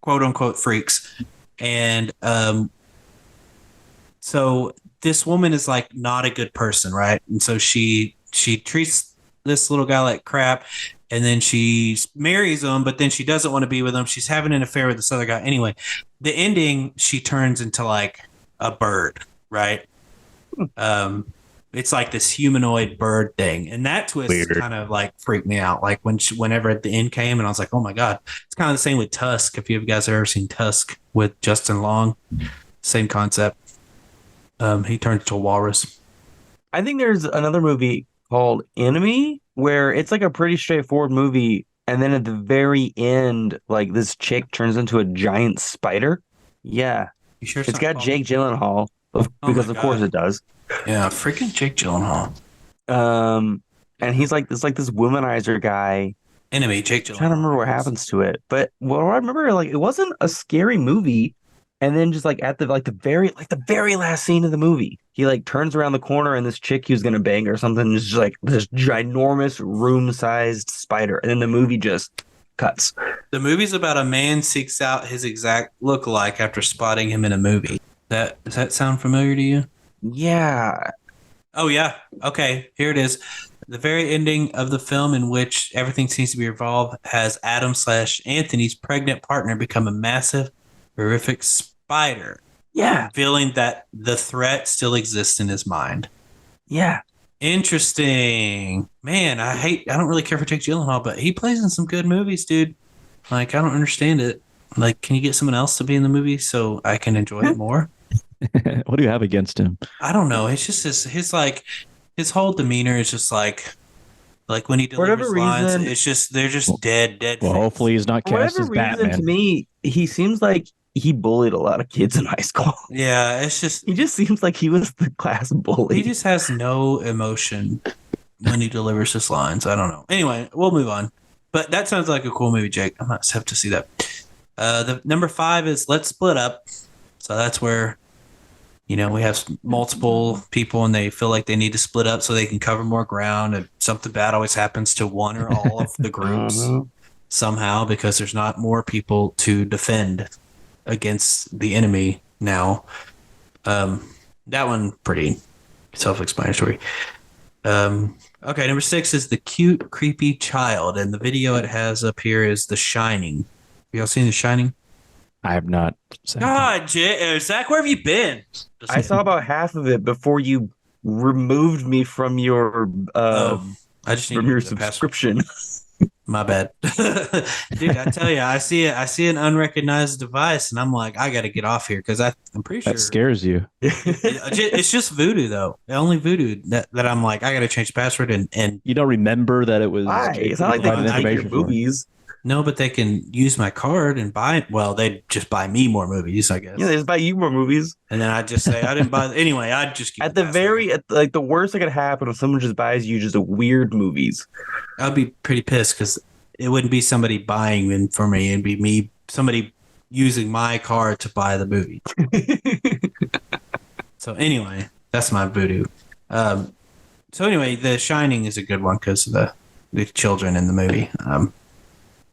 quote unquote freaks, and so this woman is like not a good person, right? And so she treats this little guy like crap, and then she marries him, but then she doesn't want to be with him. She's having an affair with this other guy. Anyway, the ending, she turns into like a bird, right? It's like this humanoid bird thing, and that twist kind of like freaked me out. Like whenever the end came, and I was like, "Oh my god!" It's kind of the same with Tusk. If you guys have ever seen Tusk with Justin Long, same concept. He turned into a walrus. I think there's another movie called Enemy where it's like a pretty straightforward movie, and then at the very end, like this chick turns into a giant spider. Yeah, You sure it's got Jake Gyllenhaal because of course it does. Yeah, freaking Jake Gyllenhaal. And he's like this womanizer guy. Enemy, Jake Gyllenhaal. I'm trying to remember what happens to it, but what I remember, like it wasn't a scary movie. And then just like at the very last scene of the movie, he like turns around the corner and this chick he was gonna bang or something is just like this ginormous room-sized spider, and then the movie just cuts. The movie's about a man seeks out his exact look-alike after spotting him in a movie. Does that sound familiar to you? Yeah. Oh yeah. Okay, here it is. The very ending of the film, in which everything seems to be revolved, has Adam/Anthony's pregnant partner become a massive, horrific spider. Yeah. Feeling that the threat still exists in his mind. Yeah. Interesting. Man, I don't really care for Jake Gyllenhaal, but he plays in some good movies, dude. Like, I don't understand it. Like, can you get someone else to be in the movie so I can enjoy it more? What do you have against him? I don't know. It's just his like his whole demeanor is just like when he For whatever delivers lines, reason, it's just they're just Well, dead well, face. hopefully he's not for cast whatever as reason, to Batman. me, he seems like he bullied a lot of kids in high school. Yeah, it's just He just seems like he was the class he bully. just has no emotion when he delivers his lines. I don't know. Anyway, we'll move on. But that sounds like a cool movie, Jake. I might have to see that. The number 5 is Let's Split Up. So that's where we have multiple people and they feel like they need to split up so they can cover more ground, and something bad always happens to one or all of the groups somehow because there's not more people to defend against the enemy now. That one pretty self-explanatory. Okay, number 6 is The Cute Creepy Child, and the video it has up here is The Shining. Y'all seen The Shining? I have not. God, Zach, where have you been? I saw about half of it before you removed me from your I just need from to your use the password. subscription. My bad. Dude, I tell you, I see an unrecognized device and I'm like, I got to get off here because I'm pretty sure That scares you. it's just voodoo though. Only voodoo that I'm like, I got to change the password and You don't remember that it was. Why? It's not like they provided can take your information for it. movies. no, but they can use my card and buy it. Well, they just buy me more movies, I guess. Yeah, they just buy you more movies. And then I just say I didn't buy. Anyway, I'd just keep At the password. like the worst that could happen if someone just buys you just weird movies. I'd be pretty pissed because it wouldn't be somebody buying them for me. It'd be somebody using my card to buy the movie. So anyway, that's my voodoo. So anyway, The Shining is a good one because of the children in the movie.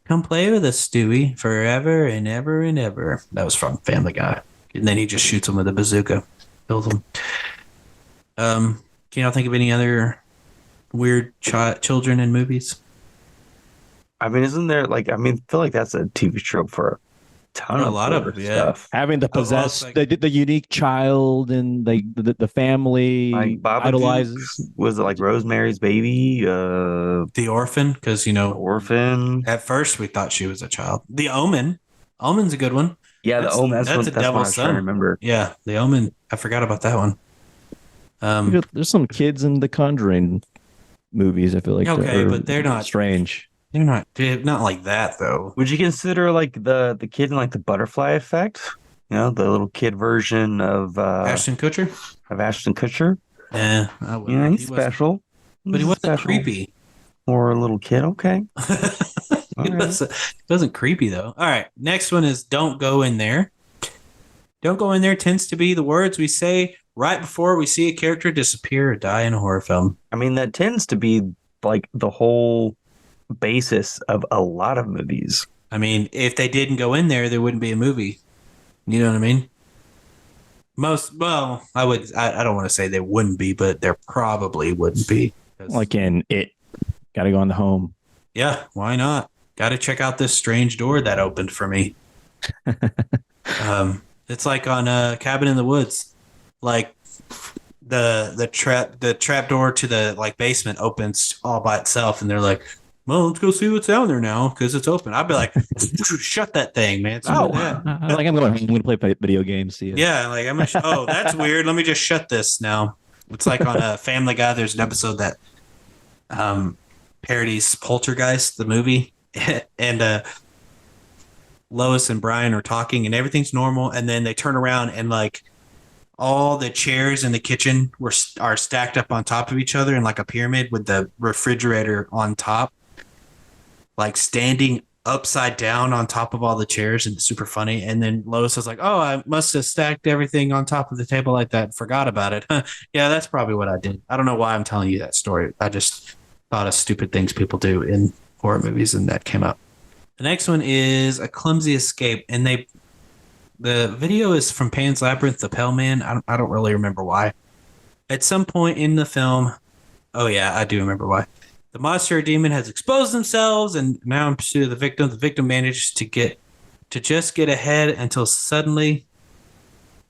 Come play with us, Stewie, forever and ever and ever. That was from Family Guy. And then he just shoots them with a bazooka, kills them. Can y'all think of any other weird children in movies? I mean, isn't there like I feel like that's a TV trope for a ton A of lot of horror yeah. stuff. Having the well, possessed, it's like- the unique child, and the family Like Babadook, idolizes. was it like Rosemary's Baby? The Orphan, because Orphan. at first we thought she was a child. The Omen. Omen's a good one. Yeah, the Omen. That's a what I devil's was trying to son. remember. Yeah, The Omen. I forgot about that one. There's some kids in the Conjuring movies. I feel like Okay, but they're not strange. They're not like that though. Would you consider like the kid in like the Butterfly Effect? You know, the little kid version of Ashton Kutcher. Kutcher. Yeah, Yeah, he's he wasn't- special. but he wasn't special. creepy. Or a little kid. Okay. He wasn't creepy though. All right, next one is Don't Go In There. Don't Go In There tends to be the words we say right before we see a character disappear or die in a horror film. I mean, that tends to be like the whole basis of a lot of movies. I mean, if they didn't go in there wouldn't be a movie. You know what I mean? I don't want to say they wouldn't be, but there probably wouldn't be. Like in It, gotta go on the home. Yeah, why not? Got to check out this strange door that opened for me. It's like on Cabin in the Woods, like the trap door to the like basement opens all by itself, and they're like, "Well, let's go see what's down there now because it's open." I'd be like, "Shut that thing, man!" Oh. I'm going to play video games. See it. Yeah, like I'm. Oh, that's weird. Let me just shut this now. It's like on Family Guy. There's an episode that parodies Poltergeist, the movie, and Lois and Brian are talking, and everything's normal, and then they turn around and like all the chairs in the kitchen are stacked up on top of each other in like a pyramid with the refrigerator on top, like standing upside down on top of all the chairs, and it's super funny. And then Lois was like, "Oh, I must have stacked everything on top of the table like that. Forgot about it." Yeah, that's probably what I did. I don't know why I'm telling you that story. I just thought of stupid things people do in horror movies, and that came up. The next one is A Clumsy Escape, and the video is from Pan's Labyrinth, The Pale Man. I don't really remember why. At some point in the film, oh yeah, I do remember why. The monster or demon has exposed themselves, and now in pursuit of the victim. The victim manages to just get ahead until suddenly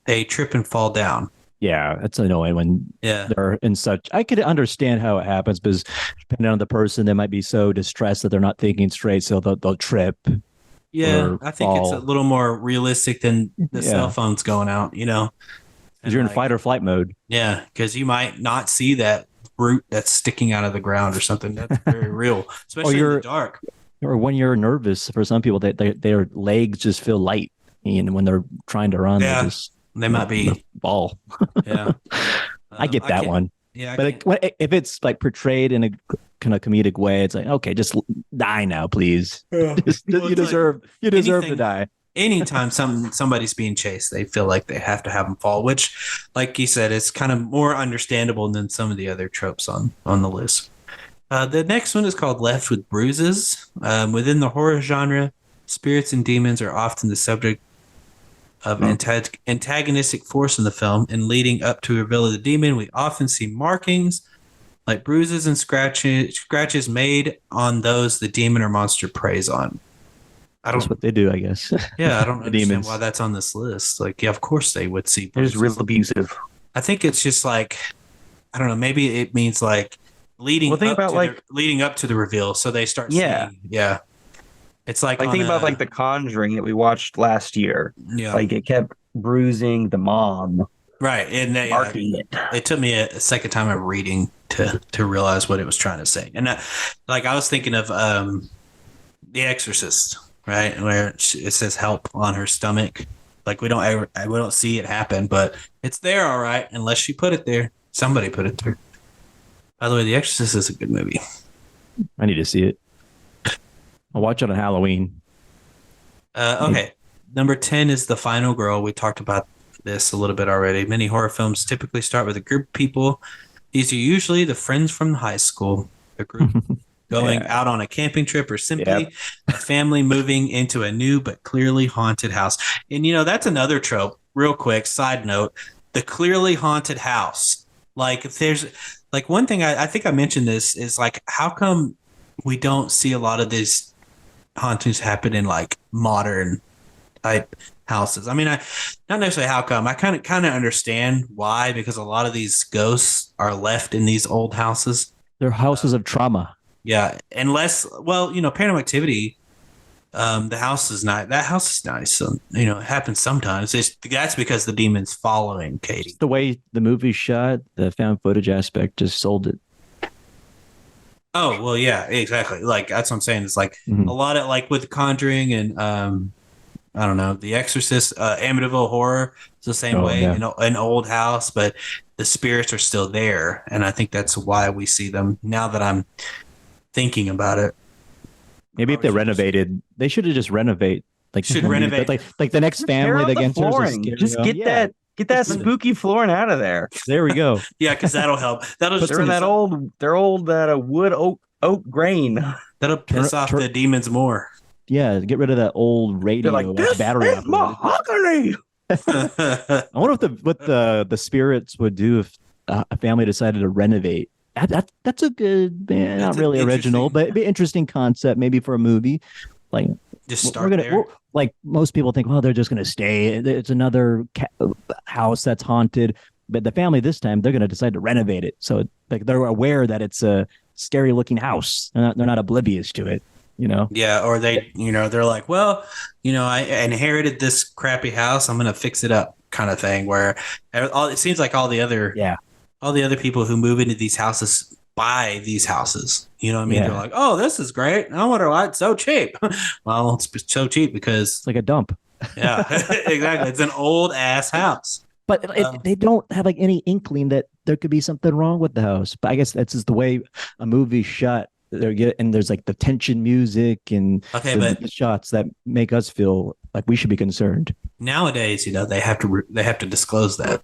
they trip and fall down. Yeah, that's annoying when Yeah. they're in such. I could understand how it happens because depending on the person, they might be so distressed that they're not thinking straight, so they'll trip Yeah, or I think it's a fall. little more realistic than the cell Yeah, phones going out, because and you're in like, fight or flight mode. yeah, because you might not see that root that's sticking out of the ground or something. That's very real, Or especially in the you're dark. or when you're nervous. For some people, their legs just feel light, and when they're trying to run, they Yeah, just they might they be. fall. Yeah, I get I that can't. one. Yeah, I But can't. if it's like portrayed in a kind of comedic way, it's like, okay, just die now, please. Yeah. Well, You it's like deserve to anything. die. Anytime somebody's being chased, they feel like they have to have them fall, which, like you said, is kind of more understandable than some of the other tropes on the list. The next one is called Left with Bruises. Within the horror genre, spirits and demons are often the subject of antagonistic force in the film, and leading up to the reveal of the demon, we often see markings like bruises and scratches made on those the demon or monster preys on. I That's don't what they do, I guess. Yeah, I don't The understand why demons. that's on this list. Like, yeah, of course they would see They're just real bruises. abusive. I think it's just like, I don't know, maybe it means like Well, think about like, leading up to the reveal, so they start yeah, seeing, yeah. It's like like on think about like a, The Conjuring that we watched last year. yeah, Like it kept bruising the mom, right, and marking it. it took me a second time of reading to realize what it was trying to say, and like I was thinking of The Exorcist, right, where it says help on her stomach. Like we don't see it happen, but it's there, all right, unless she put it there. Somebody put it there. By the way, The Exorcist is a good movie. I need to see it. I'll watch it on Halloween. Okay. Number 10 is The Final Girl. We talked about this a little bit already. Many horror films typically start with a group of people. These are usually the friends from high school, a group going Yeah. out on a camping trip, or simply Yep. a family moving into a new but clearly haunted house. And, that's another trope. Real quick, side note, the clearly haunted house. Like, if there's like one thing I think I mentioned this is like, how come we don't see a lot of these hauntings happen in like modern type houses? I mean, I not necessarily how come. I kind of understand why, because a lot of these ghosts are left in these old houses. They're houses of trauma. Yeah, unless, well, Paranormal Activity, the house is not that house is nice. So it happens sometimes. That's because the demon's following Katie. Just the way the movie's shot, the found footage aspect just sold it. Oh well, yeah, exactly. Like that's what I'm saying. It's like Mhm. a lot of like with The Conjuring and I don't know, The Exorcist, Amityville Horror. It's the same Oh way yeah. in an old house, but the spirits are still there, and I think that's why we see them now that I'm thinking about it. Maybe if Probably they should just- renovated, they should have just renovate like Should the movie. renovate. But like the next Tear family out that the enters a flooring. scary Just home. get Yeah, that Just- spooky flooring out of there. there we go. Yeah, because that'll help. That'll Put just They're in piss that off- old, they're old that wood oak grain. that'll piss Turn- off turn- the demons more. Yeah, get rid of that old radio, They're like, this battery is operated. mahogany. I wonder what the spirits would do if a family decided to renovate. That's a good, man, That's not an really original, interesting- but it'd be an interesting concept maybe for a movie. Like Just start there. like most people think, well, they're just gonna stay. It's another house that's haunted, but the family this time they're gonna decide to renovate it. So like they're aware that it's a scary looking house. They're not oblivious to it. Yeah, or they're like, well, I inherited this crappy house. I'm gonna fix it up, kind of thing. Where it seems like all the other people who move into these houses buy these houses. You know what I mean? Yeah. They're like, oh, this is great. I wonder why it's so cheap. Well, it's so cheap because It's like a dump. yeah, exactly. It's an old ass house. But Um, they don't have like any inkling that there could be something wrong with the house. But I guess that's just the way a movie's shot. And there's like the tension music and Okay, the but shots that make us feel like we should be concerned. nowadays, they have to disclose that.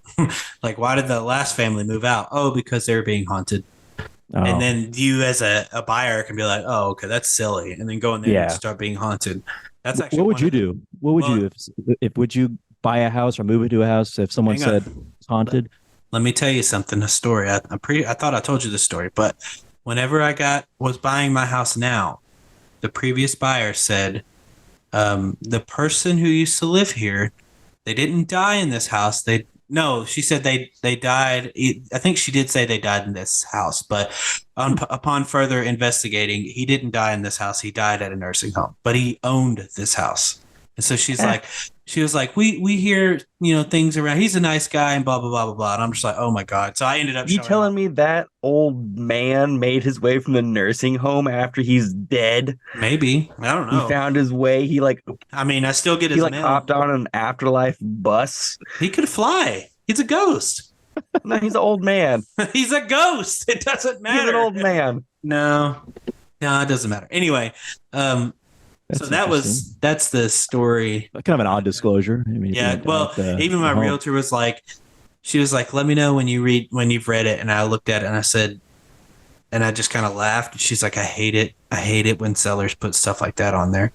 Like, why did the last family move out? Oh, because they were being haunted. Oh, And then you as a buyer can be like, oh, okay, that's silly. And then go in there Yeah. and start being haunted. That's actually what would one you of the- do? What would you do if would you buy a house or move into a house if someone Hang on. said it's haunted? Let me tell you something, a story. I thought I told you this story, but whenever was buying my house now, the previous buyer said, the person who used to live here, they didn't die in this house. No, she said they died. I think she did say they died in this house, but upon further investigating, he didn't die in this house. He died at a nursing home, but he owned this house. And so she was like, we hear things around. He's a nice guy and blah blah blah blah blah. And I'm just like, oh my god. So I ended up. You telling me that old man made his way from the nursing home after he's dead? Maybe, I don't know. He found his way. I mean, I still get his mail. Hopped on an afterlife bus. He could fly. He's a ghost. No, he's an old man. He's a ghost. It doesn't matter. He's an old man. No, it doesn't matter. Anyway, so that's the story. Kind of an odd disclosure. I mean, yeah. Well, even my realtor was like, she was like, let me know when you've read it. And I looked at it and I said, and I just kind of laughed. She's like, I hate it. I hate it when sellers put stuff like that on there.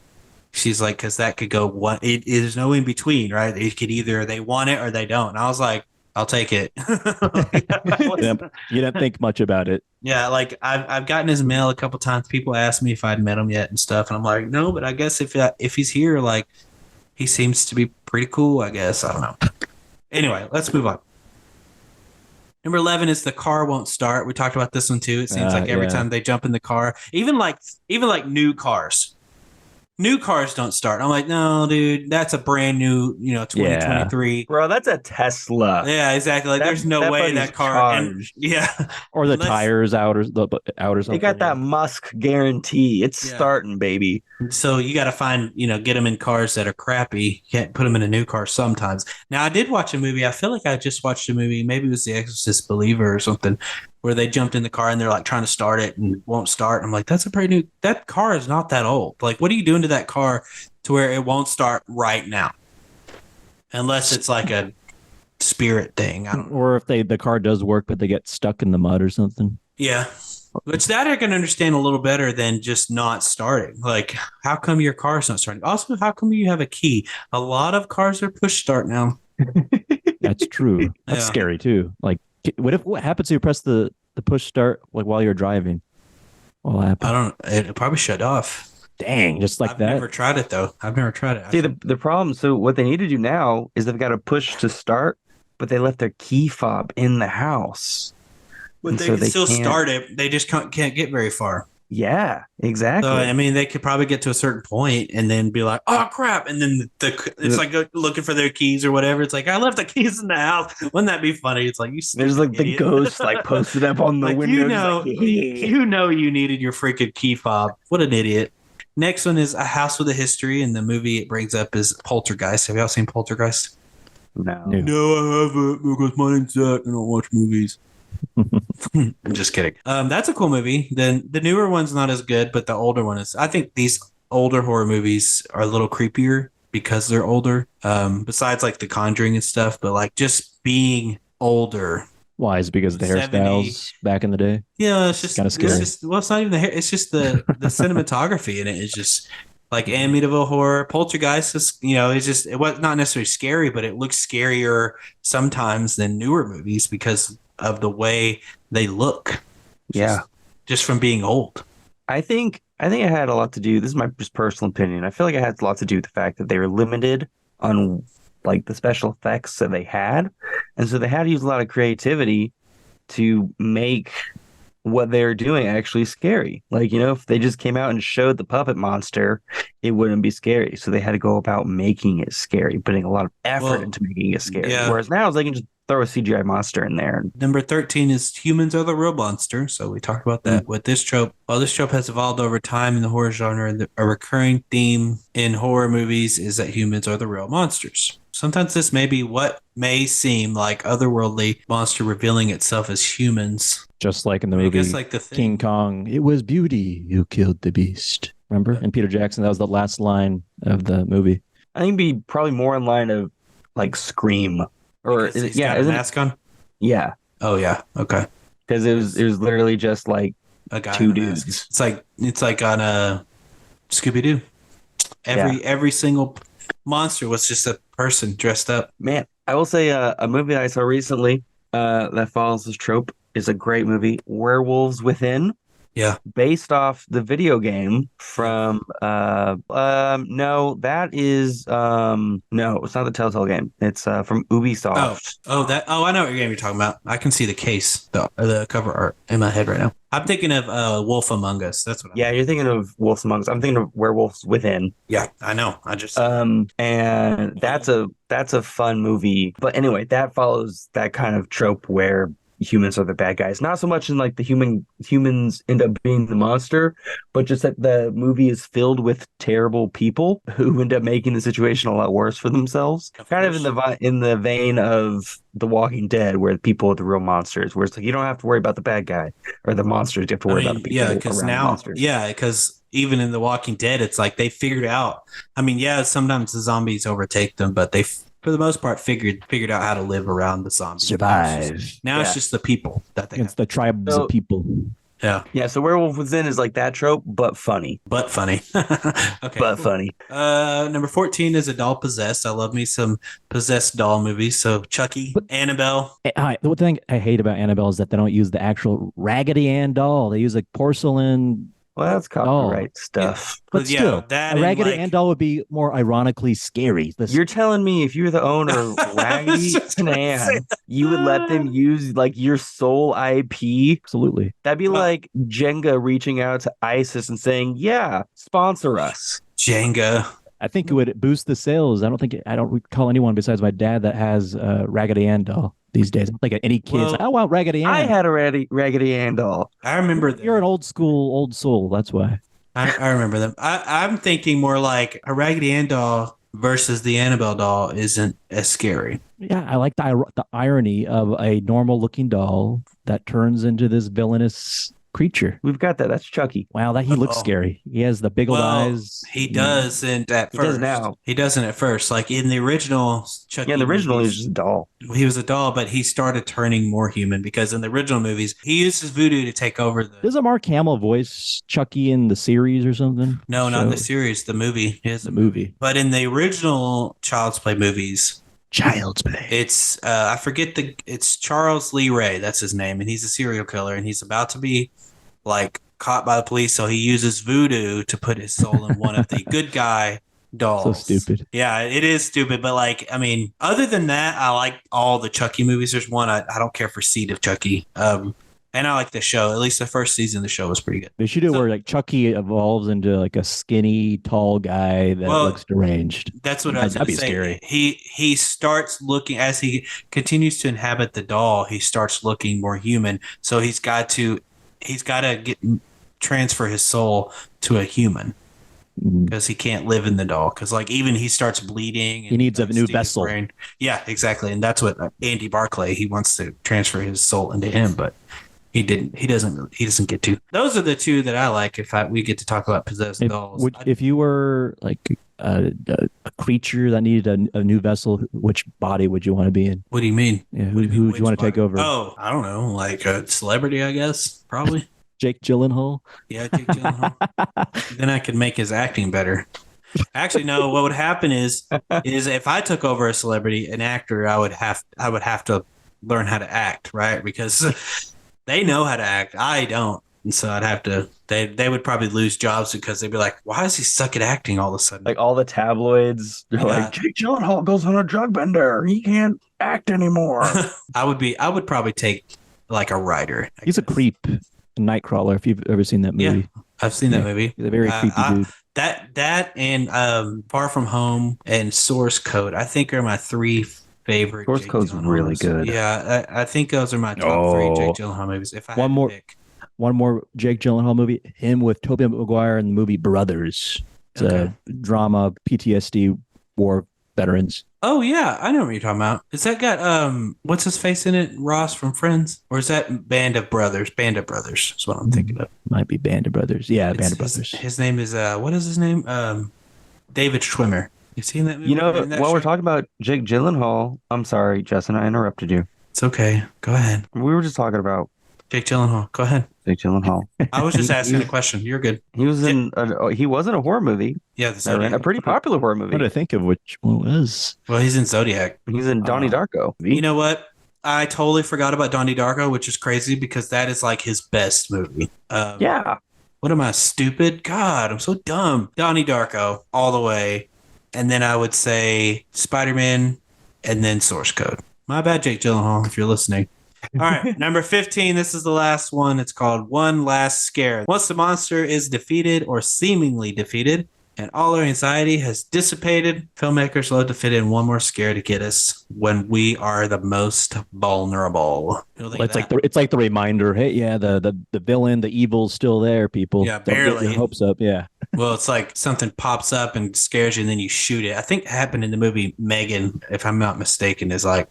She's like, because that could go one. There's no in between, right? It could either they want it or they don't. And I was like, I'll take it. You didn't think much about it. Yeah, like I've gotten his mail a couple times. People ask me if I'd met him yet and stuff, and I'm like, no, but I guess if he's here, like, he seems to be pretty cool. I guess I don't know. Anyway, let's move on. Number 11 is the car won't start. We talked about this one too. It seems like every time they jump in the car, even like new cars. New cars don't start. I'm like, no, dude, that's a brand new, 2023. Yeah. Bro, that's a Tesla. Yeah, exactly. Like, there's no way that car. Or the tires outers. They got that Musk guarantee. It's starting, baby. So you got to find, get them in cars that are crappy. You can't put them in a new car sometimes. Now, I did watch a movie. I feel like I just watched a movie. Maybe it was The Exorcist Believer or something, where they jumped in the car and they're like trying to start it and won't start. I'm like, that's a pretty new, that car is not that old. Like, what are you doing to that car to where it won't start right now? Unless it's like a spirit thing. I don't know. Or if the car does work, but they get stuck in the mud or something. Yeah. Which that I can understand a little better than just not starting. Like, how come your car's not starting? Also, how come you have a key? A lot of cars are push start now. That's true. That's scary too. Like, what happens if you press the push start like while you're driving? What'll happen? I don't. It probably shut off. Dang, just like I've that. I've never tried it though. I've never tried it. See, the problem. So what they need to do now is they've got to push to start, but they left their key fob in the house. But they can still start it. They just can't get very far. Yeah, exactly. So, I mean, they could probably get to a certain point and then be like, oh, crap. And then it's like looking for their keys or whatever. It's like, I left the keys in the house. Wouldn't that be funny? It's like, there's like the ghost like posted up on the window. You needed your freaking key fob. What an idiot. Next one is A House with a History. And the movie it brings up is Poltergeist. Have y'all seen Poltergeist? No, I haven't, because my name's Zach. I don't watch movies. I'm just kidding. That's a cool movie. Then the newer one's not as good, but the older one is. I think these older horror movies are a little creepier because they're older. Besides like The Conjuring and stuff, but like just being older. Why? Is it because of the hairstyles back in the day? Yeah, it's just kind of scary. It's not even the hair. It's just the cinematography in it is just like Amityville Horror. Poltergeist is, it was not necessarily scary, but it looks scarier sometimes than newer movies because of the way they look. Just from being old. I think it had a lot to do. This is my just personal opinion. I feel like it had a lot to do with the fact that they were limited on like the special effects that they had, and so they had to use a lot of creativity to make what they're doing actually scary. Like, if they just came out and showed the puppet monster, it wouldn't be scary. So they had to go about making it scary, putting a lot of effort into making it scary. Yeah. Whereas now they can just throw a CGI monster in there. Number 13 is Humans Are the Real Monster. So we talked about that with this trope. While this trope has evolved over time in the horror genre, a recurring theme in horror movies is that humans are the real monsters. Sometimes this may be what may seem like otherworldly monster revealing itself as humans. Just like in the movie King Kong, it was beauty who killed the beast. Remember? And Peter Jackson, that was the last line of the movie. I think it'd be probably more in line of like Scream. Or is it, got a mask on? Yeah. Oh yeah. Okay. Because it was literally just like a guy two dudes. It's like on a Scooby Doo. Every single monster was just a person dressed up. Man, I will say a movie I saw recently that follows this trope is a great movie. Werewolves Within. Yeah. based off the video game from no, that is no, it's not the Telltale game. It's from Oh, Ubisoft. I know what game you're talking about. I can see the case, the cover art in my head right now. I'm thinking of Wolf Among Us. That's what. Yeah, you're thinking of Wolves Among Us. I'm thinking of Werewolves Within. Yeah, I know. I just And that's a fun movie. But anyway, that follows that kind of trope where humans are the bad guys. Not so much in like the humans end up being the monster, but just that the movie is filled with terrible people who end up making the situation a lot worse for themselves. Kind of in the vein of The Walking Dead, where people are the real monsters, where it's like you don't have to worry about the bad guy or the monsters, you have to worry about the people around the monsters. Yeah, because even in The Walking Dead, it's like they figured out. I mean, yeah, sometimes the zombies overtake them, but they, for the most part, figured out how to live around the zombies. Survive. Now it's just the people that they against the tribes of people. Yeah. So Werewolf Within is like that trope, but funny. Okay. But funny. Number 14 is A Doll Possessed. I love me some possessed doll movies. So Chucky, Annabelle. The thing I hate about Annabelle is that they don't use the actual Raggedy Ann doll. They use like porcelain. Well, that's copyright stuff. Yeah. But still, a Raggedy Ann doll would be more ironically scary. You're telling me if you're the owner of Raggedy Ann, you would let them use like your sole IP? Absolutely. That'd be like Jenga reaching out to ISIS and saying, "Yeah, sponsor us." Jenga. I think it would boost the sales. I don't recall anyone besides my dad that has a Raggedy Ann doll these days. I don't think any kids. I want Raggedy Ann. I had a Raggedy Ann doll. I remember them. You're an old soul. That's why. I remember them. I'm thinking more like a Raggedy Ann doll versus the Annabelle doll isn't as scary. Yeah, I like the irony of a normal looking doll that turns into this villainous creature. We've got that. That's Chucky. Wow, he looks scary. He has the big old eyes. He doesn't at first. He does now. He doesn't at first. Like in the original Chucky. Yeah, in the original he was just a doll. He was a doll, but he started turning more human because in the original movies he uses voodoo to take over the. Does a Mark Hamill voice Chucky in the series or something? No, not in the series. The movie. The movie. But in the original Child's Play movies. Child's Play. It's I forget it's Charles Lee Ray. That's his name, and he's a serial killer, and he's about to be like caught by the police, so he uses voodoo to put his soul in one of the good guy dolls. So stupid. Yeah, it is stupid, but like, I mean, other than that, I like all the Chucky movies. There's one I don't care for Seed of Chucky. And I like the show. At least the first season of the show was pretty good. They should do where like Chucky evolves into like a skinny, tall guy that looks deranged. That's what I was going to say. Scary. He starts looking, as he continues to inhabit the doll, he starts looking more human. So he's got to transfer his soul to a human because he can't live in the doll. Because like even he starts bleeding. He needs a new vessel. Brain. Yeah, exactly. And that's what Andy Barclay, he wants to transfer his soul into him, but he doesn't get to. Those are the two that I like. We get to talk about possessed dolls. If you were like a creature that needed a new vessel, which body would you want to be in? What do you mean? Yeah, who would you want to take over? Oh, I don't know, like a celebrity, I guess, probably. Jake Gyllenhaal. Yeah, Jake Gyllenhaal. Then I could make his acting better. Actually, no. What would happen is if I took over a celebrity, an actor, I would have to learn how to act, right? Because they know how to act. I don't. And so I'd have to, they would probably lose jobs because they'd be like, why does he suck at acting all of a sudden? Like all the tabloids, they're like, Jake Gyllenhaal goes on a drug bender. He can't act anymore. I would probably take like a writer. He's a creep, a Nightcrawler, if you've ever seen that movie. Yeah, I've seen that movie. He's a very creepy dude. That and Far From Home and Source Code, I think are my three favorite. Source Code's really good. Yeah, I think those are my top three Jake Gyllenhaal movies. If I had to pick. One more Jake Gyllenhaal movie, him with Tobey Maguire in the movie Brothers. It's a drama, PTSD, war veterans. Oh yeah, I know what you're talking about. Is that got what's his face in it? Ross from Friends, or is that Band of Brothers? Band of Brothers is what I'm thinking of. Might be Band of Brothers. Yeah, Band of Brothers. His name is what is his name? David Schwimmer. You've seen that movie? You know, while we're talking about Jake Gyllenhaal, I'm sorry, Justin, I interrupted you. It's okay. Go ahead. We were just talking about Jake Gyllenhaal. Go ahead. Jake Gyllenhaal. I was just asking a question. You're good. He was in. He was in a horror movie. Yeah, the Zodiac. A pretty popular horror movie. What did I think of which one was? Well, he's in Zodiac. He's in Donnie Darko. You know what? I totally forgot about Donnie Darko, which is crazy because that is like his best movie. Yeah. What am I, stupid? God, I'm so dumb. Donnie Darko, all the way. And then I would say Spider-Man and then Source Code. My bad, Jake Gyllenhaal, if you're listening. All right, number 15. This is the last one. It's called One Last Scare. Once the monster is defeated or seemingly defeated, and all our anxiety has dissipated, filmmakers love to fit in one more scare to get us when we are the most vulnerable. Well, it's like the reminder. Hey, yeah, the villain, the evil's still there. People, Yeah, don't get barely. your hopes up. Yeah. Well, it's like something pops up and scares you, and then you shoot it. I think it happened in the movie Megan, if I'm not mistaken. Is like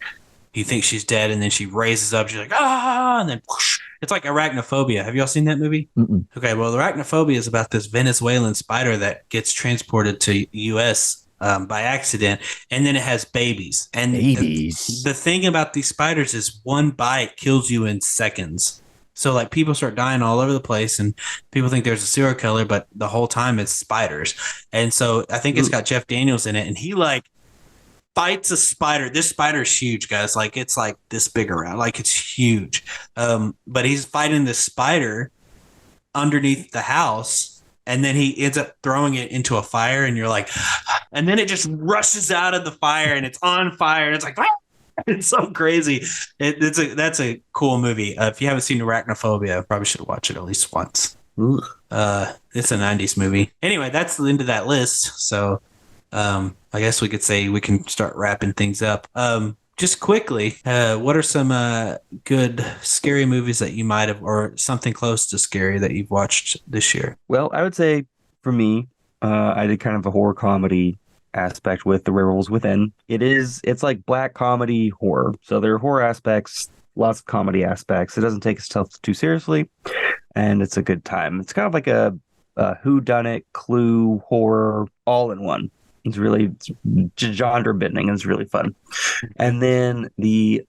you think she's dead, and then she raises up. She's like, ah, and then whoosh. It's like arachnophobia. Have y'all seen that movie? Mm-mm. Okay, well, the arachnophobia is about this Venezuelan spider that gets transported to U.S. By accident, and then it has babies. And the thing about these spiders is one bite kills you in seconds. So like people start dying all over the place, and people think there's a serial killer, but the whole time it's spiders. And so I think it's got Jeff Daniels in it, and he like fights a spider. This spider is huge, guys. Like it's like this big around, like it's huge. But he's fighting this spider underneath the house, and then he ends up throwing it into a fire, and you're like, and then it just rushes out of the fire, and it's on fire, and it's like, it's so crazy. That's a cool movie. If you haven't seen Arachnophobia, probably should watch it at least once. It's a 90s movie. Anyway, that's the end of that list. So I guess we could say we can start wrapping things up. Just quickly, what are some good scary movies that you might have, or something close to scary that you've watched this year? Well, I would say for me, I did kind of a horror comedy aspect with The Werewolves Within. It's like black comedy horror. So there are horror aspects, lots of comedy aspects. It doesn't take itself too seriously, and it's a good time. It's kind of like a whodunit, Clue, horror, all in one. It's genre bending, and it's really fun. And then the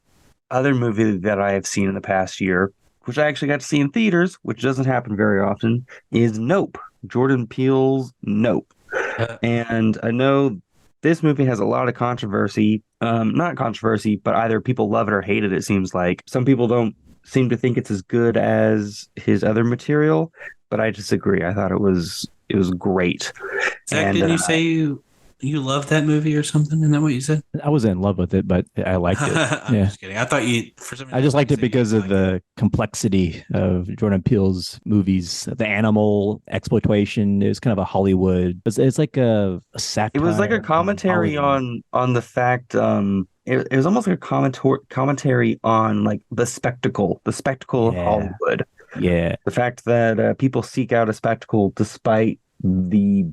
other movie that I have seen in the past year, which I actually got to see in theaters, which doesn't happen very often, is Nope. Jordan Peele's Nope. And I know this movie has a lot of controversy. Not controversy, but either people love it or hate it, it seems like. Some people don't seem to think it's as good as his other material, but I disagree. I thought it was great. Zach, didn't you say you loved that movie or something? Isn't that what you said? I was in love with it, but I liked it. I'm just kidding. I thought you, for some reason, I just liked it because of the complexity of Jordan Peele's movies. The animal exploitation is kind of a Hollywood. It's like a satire. It was like a commentary on the fact. It was almost like a commentary on like the spectacle of Hollywood. Yeah, the fact that people seek out a spectacle despite the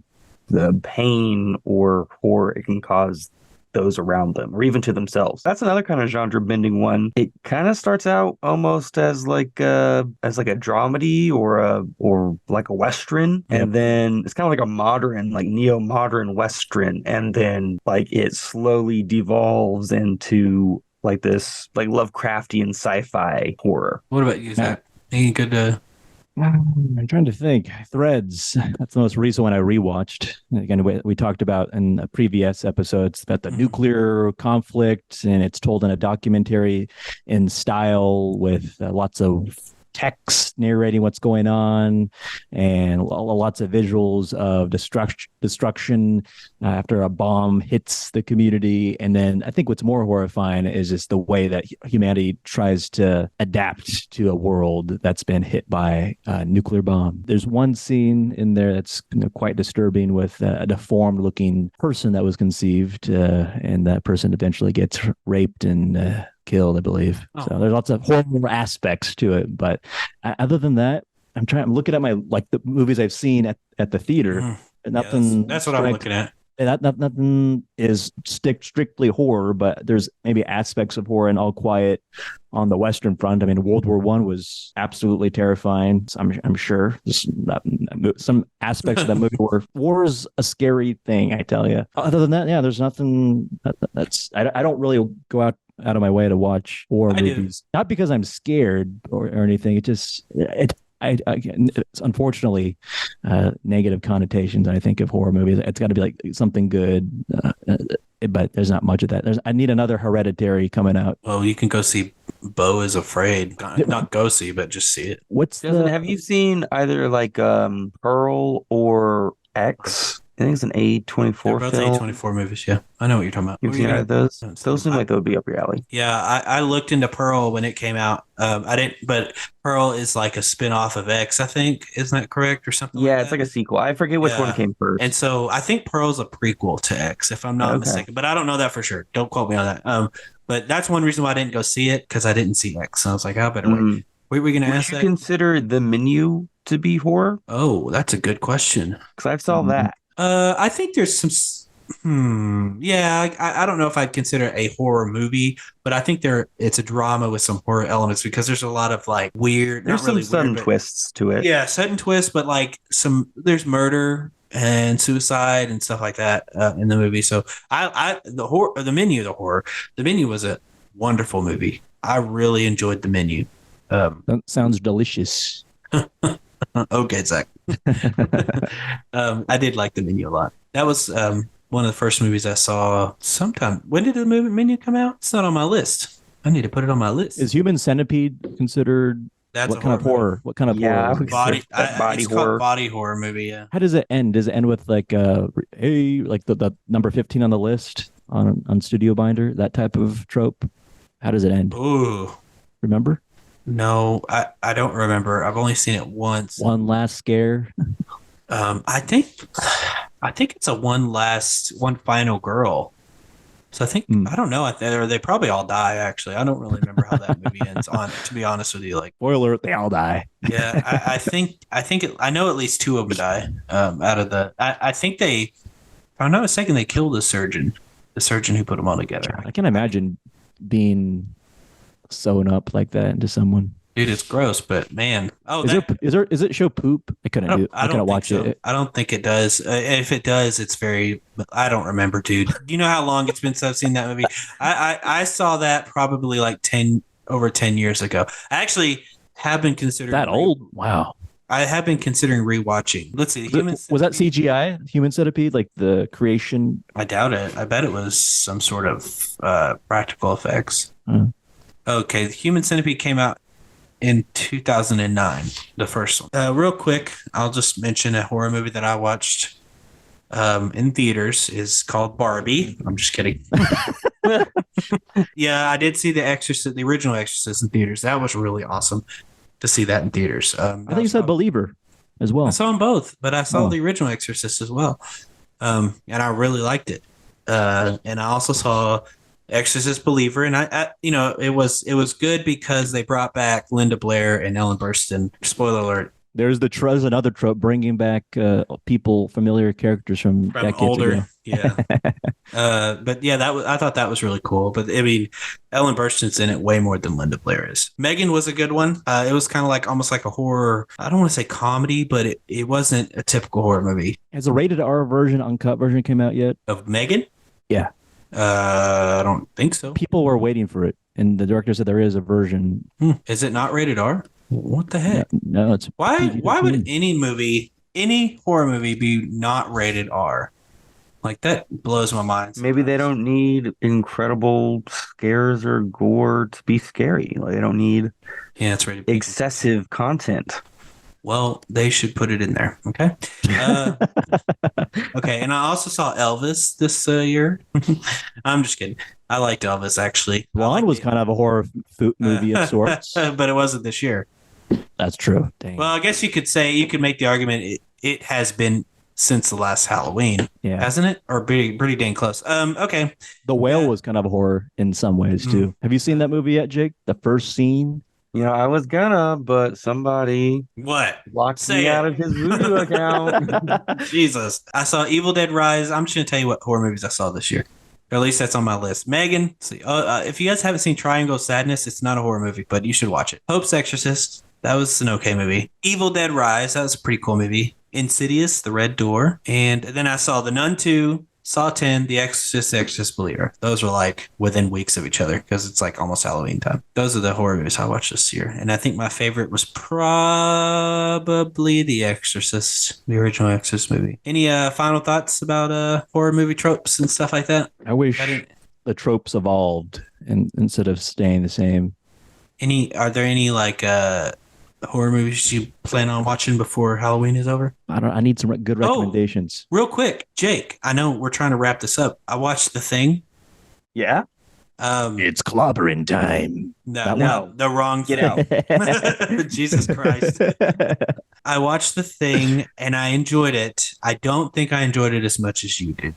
pain or horror it can cause those around them, or even to themselves. That's another kind of genre bending one. It kind of starts out almost as like a dramedy or like a western, and then it's kind of like a modern, like neo-modern western, and then like it slowly devolves into like this like Lovecraftian sci-fi horror. What about you, Zach? Any good? I'm trying to think. Threads. That's the most recent one I rewatched. Again, we talked about in previous episodes about the nuclear conflict, and it's told in a documentary in style with lots of text narrating what's going on and lots of visuals of destruction after a bomb hits the community. And then I think what's more horrifying is just the way that humanity tries to adapt to a world that's been hit by a nuclear bomb. There's one scene in there that's quite disturbing with a deformed looking person that was conceived, and that person eventually gets raped and killed, I believe. Oh. So there's lots of horror aspects to it, but other than that, I'm looking at my like the movies I've seen at the theater. Nothing. Yeah, that's what I'm looking at. Nothing is strictly horror, but there's maybe aspects of horror in All Quiet on the Western Front. I mean, World War I was absolutely terrifying. I'm sure some aspects of that movie were war is a scary thing. I tell you. Other than that, yeah, there's nothing. I don't really go out of my way to watch horror movies. Not because I'm scared or anything. It's unfortunately negative connotations. I think of horror movies. It's got to be like something good. but there's not much of that. I need another Hereditary coming out. Well, you can go see Beau is Afraid. Not go see, but just see it. Have you seen either like Pearl or X? I think it's an A24 They're both film. A24 movies. Yeah, I know what you're talking about. You've seen either of those? Those seem like they would be up your alley. Yeah, I looked into Pearl when it came out. I didn't, but Pearl is like a spin-off of X, I think. Isn't that correct or something? Yeah, like it's like a sequel. I forget which one came first. And so I think Pearl's a prequel to X, if I'm not mistaken. But I don't know that for sure. Don't quote me on that. But that's one reason why I didn't go see it, because I didn't see X. So I was like, I better wait. Were we going to ask that? Would you consider The Menu to be horror? Oh, that's a good question. Because I saw that. I think there's some. Yeah, I don't know if I'd consider it a horror movie, but I think it's a drama with some horror elements, because there's a lot of like weird. There's some sudden twists to it. Yeah, sudden twists, but like there's murder and suicide and stuff like that in the movie. So The Menu was a wonderful movie. I really enjoyed The Menu. That sounds delicious. Okay, Zach. I did like The Menu a lot. That was one of the first movies I saw sometime. When did the Menu come out? It's not on my list. I need to put it on my list. Is Human Centipede considered what kind of horror? What kind of horror? Body horror. Called body horror movie. Yeah. How does it end? Does it end with like like the number 15 on the list on Studio Binder? That type of trope. How does it end? Ooh, remember? No, I don't remember. I've only seen it once. One last scare. I think it's a one final girl. So I think I don't know. They probably all die. Actually, I don't really remember how that movie ends. To be honest with you, like spoiler, they all die. Yeah, I know at least two of them die. Out of the, I think if I'm not mistaken, they killed the surgeon who put them all together. I can imagine being sewn up like that into someone. Dude, it's gross, but man. Oh, is it show poop? I couldn't watch it. I don't think it does. If it does, it's very. I don't remember, dude. Do you know how long it's been since I've seen that movie? I saw that probably like 10 years ago. I actually have been considering that old. Wow. I have been considering rewatching. Let's see. Was that CGI? Human Centipede, like the creation? I doubt it. I bet it was some sort of practical effects. Okay, the Human Centipede came out in 2009, the first one. Real quick, I'll just mention a horror movie that I watched in theaters is called Barbie. I'm just kidding. Yeah, I did see the original Exorcist in theaters. That was really awesome to see that in theaters. I think you said Believer as well. I saw them both, but I saw the original Exorcist as well. And I really liked it. And I also saw Exorcist Believer, and it was good because they brought back Linda Blair and Ellen Burstyn. Spoiler alert. There's another trope, bringing back familiar characters from decades older ago. Yeah. But yeah, I thought that was really cool. But I mean, Ellen Burstyn's in it way more than Linda Blair is. Megan was a good one. It was kind of like almost like a horror. I don't want to say comedy, but it wasn't a typical horror movie. Has a rated R version, uncut version came out yet? Of Megan? Yeah. I don't think so. People were waiting for it, and the director said there is a version. Is it not rated R? What the heck? No, it's why would any horror movie be not rated R? Like, that blows my mind. Maybe they don't need incredible scares or gore to be scary. Like, they don't need it's rated excessive content. Well, they should put it in there. Okay. Okay. And I also saw Elvis this year. I'm just kidding. I liked Elvis, actually. Blonde was kind of a horror movie of sorts. But it wasn't this year. That's true. Dang. Well, I guess you could make the argument it has been since the last Halloween. Yeah. Hasn't it? Or pretty dang close. Okay. The Whale was kind of a horror in some ways, too. Have you seen that movie yet, Jake? The first scene? I was gonna, but somebody blocked me out of his Voodoo account. Jesus. I saw Evil Dead Rise. I'm just gonna tell you what horror movies I saw this year. Or at least that's on my list. Megan. See, if you guys haven't seen Triangle of Sadness, it's not a horror movie, but you should watch it. Hope's Exorcist. That was an okay movie. Evil Dead Rise. That was a pretty cool movie. Insidious, The Red Door. And then I saw The Nun 2, Saw 10, The Exorcist, The Exorcist Believer. Those are like within weeks of each other because it's like almost Halloween time. Those are the horror movies I watched this year. And I think my favorite was probably The Exorcist, the original Exorcist movie. Any final thoughts about horror movie tropes and stuff like that? I wish the tropes evolved and instead of staying the same. Are there any like horror movies you plan on watching before Halloween is over? I need some good recommendations. Real quick, Jake, I know we're trying to wrap this up. I watched The Thing. Yeah. It's clobbering time. No, the wrong Get out. Jesus Christ. I watched The Thing and I enjoyed it. I don't think I enjoyed it as much as you did.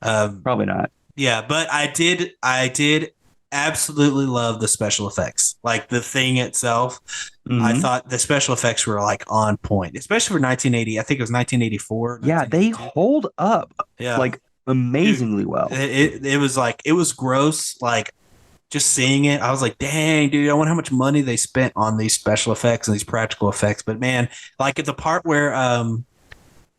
Probably not. Yeah, but I did absolutely love the special effects. Like The Thing itself, I thought the special effects were like on point, especially for 1980. I think it was 1984. Yeah, they hold up like amazingly well. It was like, it was gross. Like just seeing it, I was like, dang, dude, I wonder how much money they spent on these special effects and these practical effects. But man, like at the part where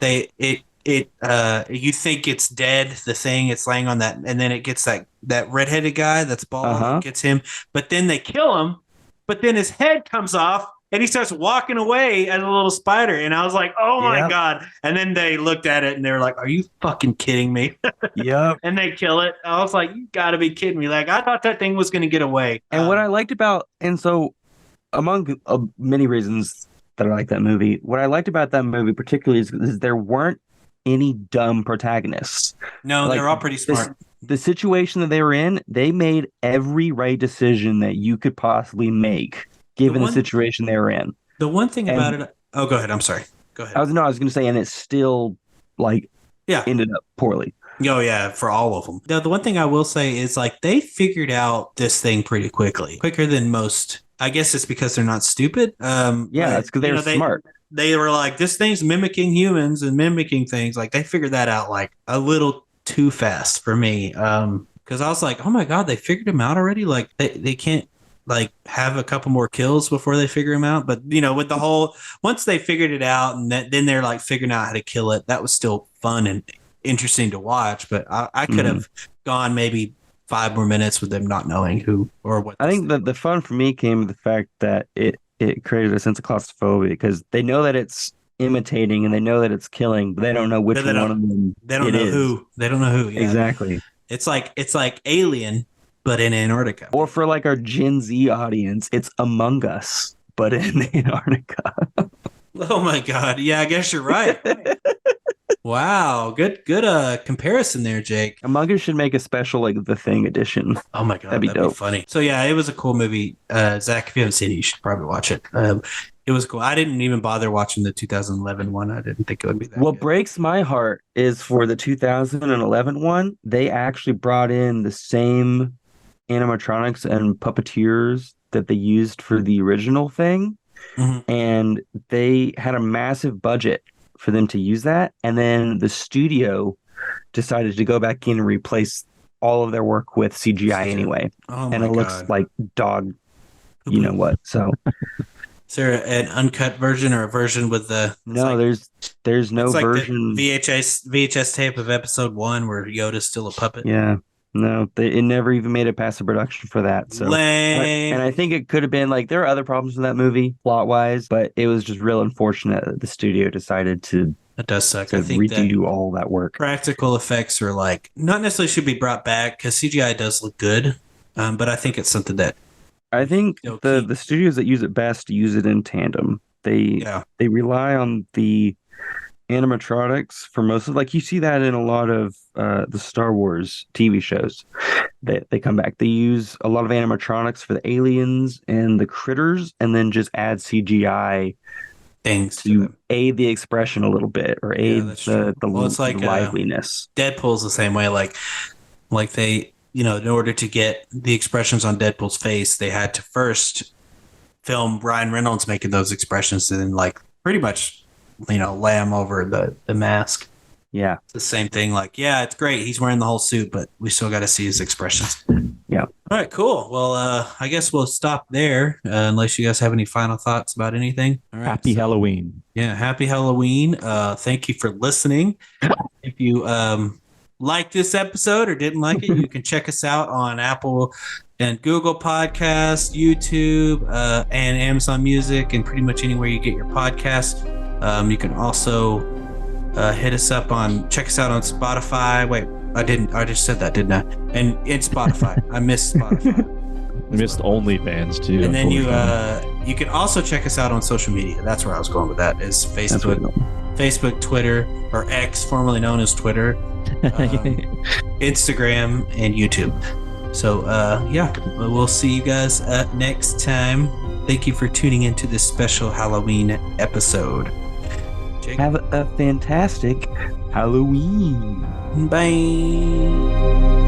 you think it's dead, the thing, it's laying on that, and then it gets that redheaded guy that's bald, gets him, but then they kill him, but then his head comes off and he starts walking away as a little spider, and I was like, oh my god. And then they looked at it and they were like, are you fucking kidding me? Yep. And they kill it. I was like, you gotta be kidding me. Like, I thought that thing was gonna get away. And what I liked about, and so among many reasons that I like that movie, what I liked about that movie particularly is there weren't any dumb protagonists. No, like, they're all pretty smart. The situation that they were in, they made every right decision that you could possibly make, given the situation they were in. The one thing about it, go ahead. I'm sorry. Go ahead. I was going to say, and it still ended up poorly. Oh yeah, for all of them. Now, the one thing I will say is like they figured out this thing pretty quicker than most. I guess it's because they're not stupid. It's because they're smart. They were like, this thing's mimicking humans and mimicking things. Like they figured that out like a little too fast for me. Because I was like, oh my god, they figured him out already. Like they can't like have a couple more kills before they figure him out. But with the whole, once they figured it out and then they're like figuring out how to kill it, that was still fun and interesting to watch. But I could have gone maybe 5 more minutes with them not knowing who or what. I think that the fun for me came with the fact that it created a sense of claustrophobia because they know that it's imitating and they know that it's killing, but they don't know which one of them. They don't know who. They don't know who. Yeah. Exactly. It's like Alien, but in Antarctica. Or for like our Gen Z audience, it's Among Us, but in Antarctica. Oh my god! Yeah, I guess you're right. Wow, good comparison there, Jake. Among Us should make a special like The Thing edition. Oh my god, that'd be dope. Be funny. So yeah, it was a cool movie. Zach, if you haven't seen it, you should probably watch it. It was cool. I didn't even bother watching the 2011 one. I didn't think it would be that What good. breaks my heart is for the 2011 one, they actually brought in the same animatronics and puppeteers that they used for the original thing. Mm-hmm. And they had a massive budget for them to use that, and then the studio decided to go back in and replace all of their work with CGI anyway. And it looks like dog, you know what? So, is there an uncut version or a version with the? No, there's no version. The VHS tape of episode 1 where Yoda's still a puppet. Yeah. No, it never even made it past the production for that. So, lame. And I think it could have been like there are other problems with that movie plot wise, but it was just real unfortunate that the studio decided to. It does suck. I think redo all that work. Practical effects are like not necessarily should be brought back because CGI does look good, but I think it's something that I think the studios that use it best use it in tandem. They rely on the animatronics for most of, like you see that in a lot of the Star Wars TV shows that they come back. They use a lot of animatronics for the aliens and the critters, and then just add CGI things to aid the expression a little bit or aid the liveliness. Deadpool's the same way. Like they, in order to get the expressions on Deadpool's face, they had to first film Ryan Reynolds making those expressions, and then like pretty much lay him over the mask. Yeah. It's the same thing. Like, yeah, it's great. He's wearing the whole suit, but we still got to see his expressions. Yeah. All right, cool. Well, I guess we'll stop there unless you guys have any final thoughts about anything. All right, happy Halloween. Yeah. Happy Halloween. Thank you for listening. If you liked this episode or didn't like it, you can check us out on Apple and Google Podcasts, YouTube, and Amazon Music, and pretty much anywhere you get your podcasts. You can also check us out on Spotify. Wait, I just said that, didn't I? And it's Spotify. I missed Spotify. We missed OnlyFans too. And then you can also check us out on social media. That's where I was going with that. Is Facebook, Twitter, or X, formerly known as Twitter, Instagram, and YouTube. So we'll see you guys next time. Thank you for tuning into this special Halloween episode. Jake? Have a fantastic Halloween. Bye.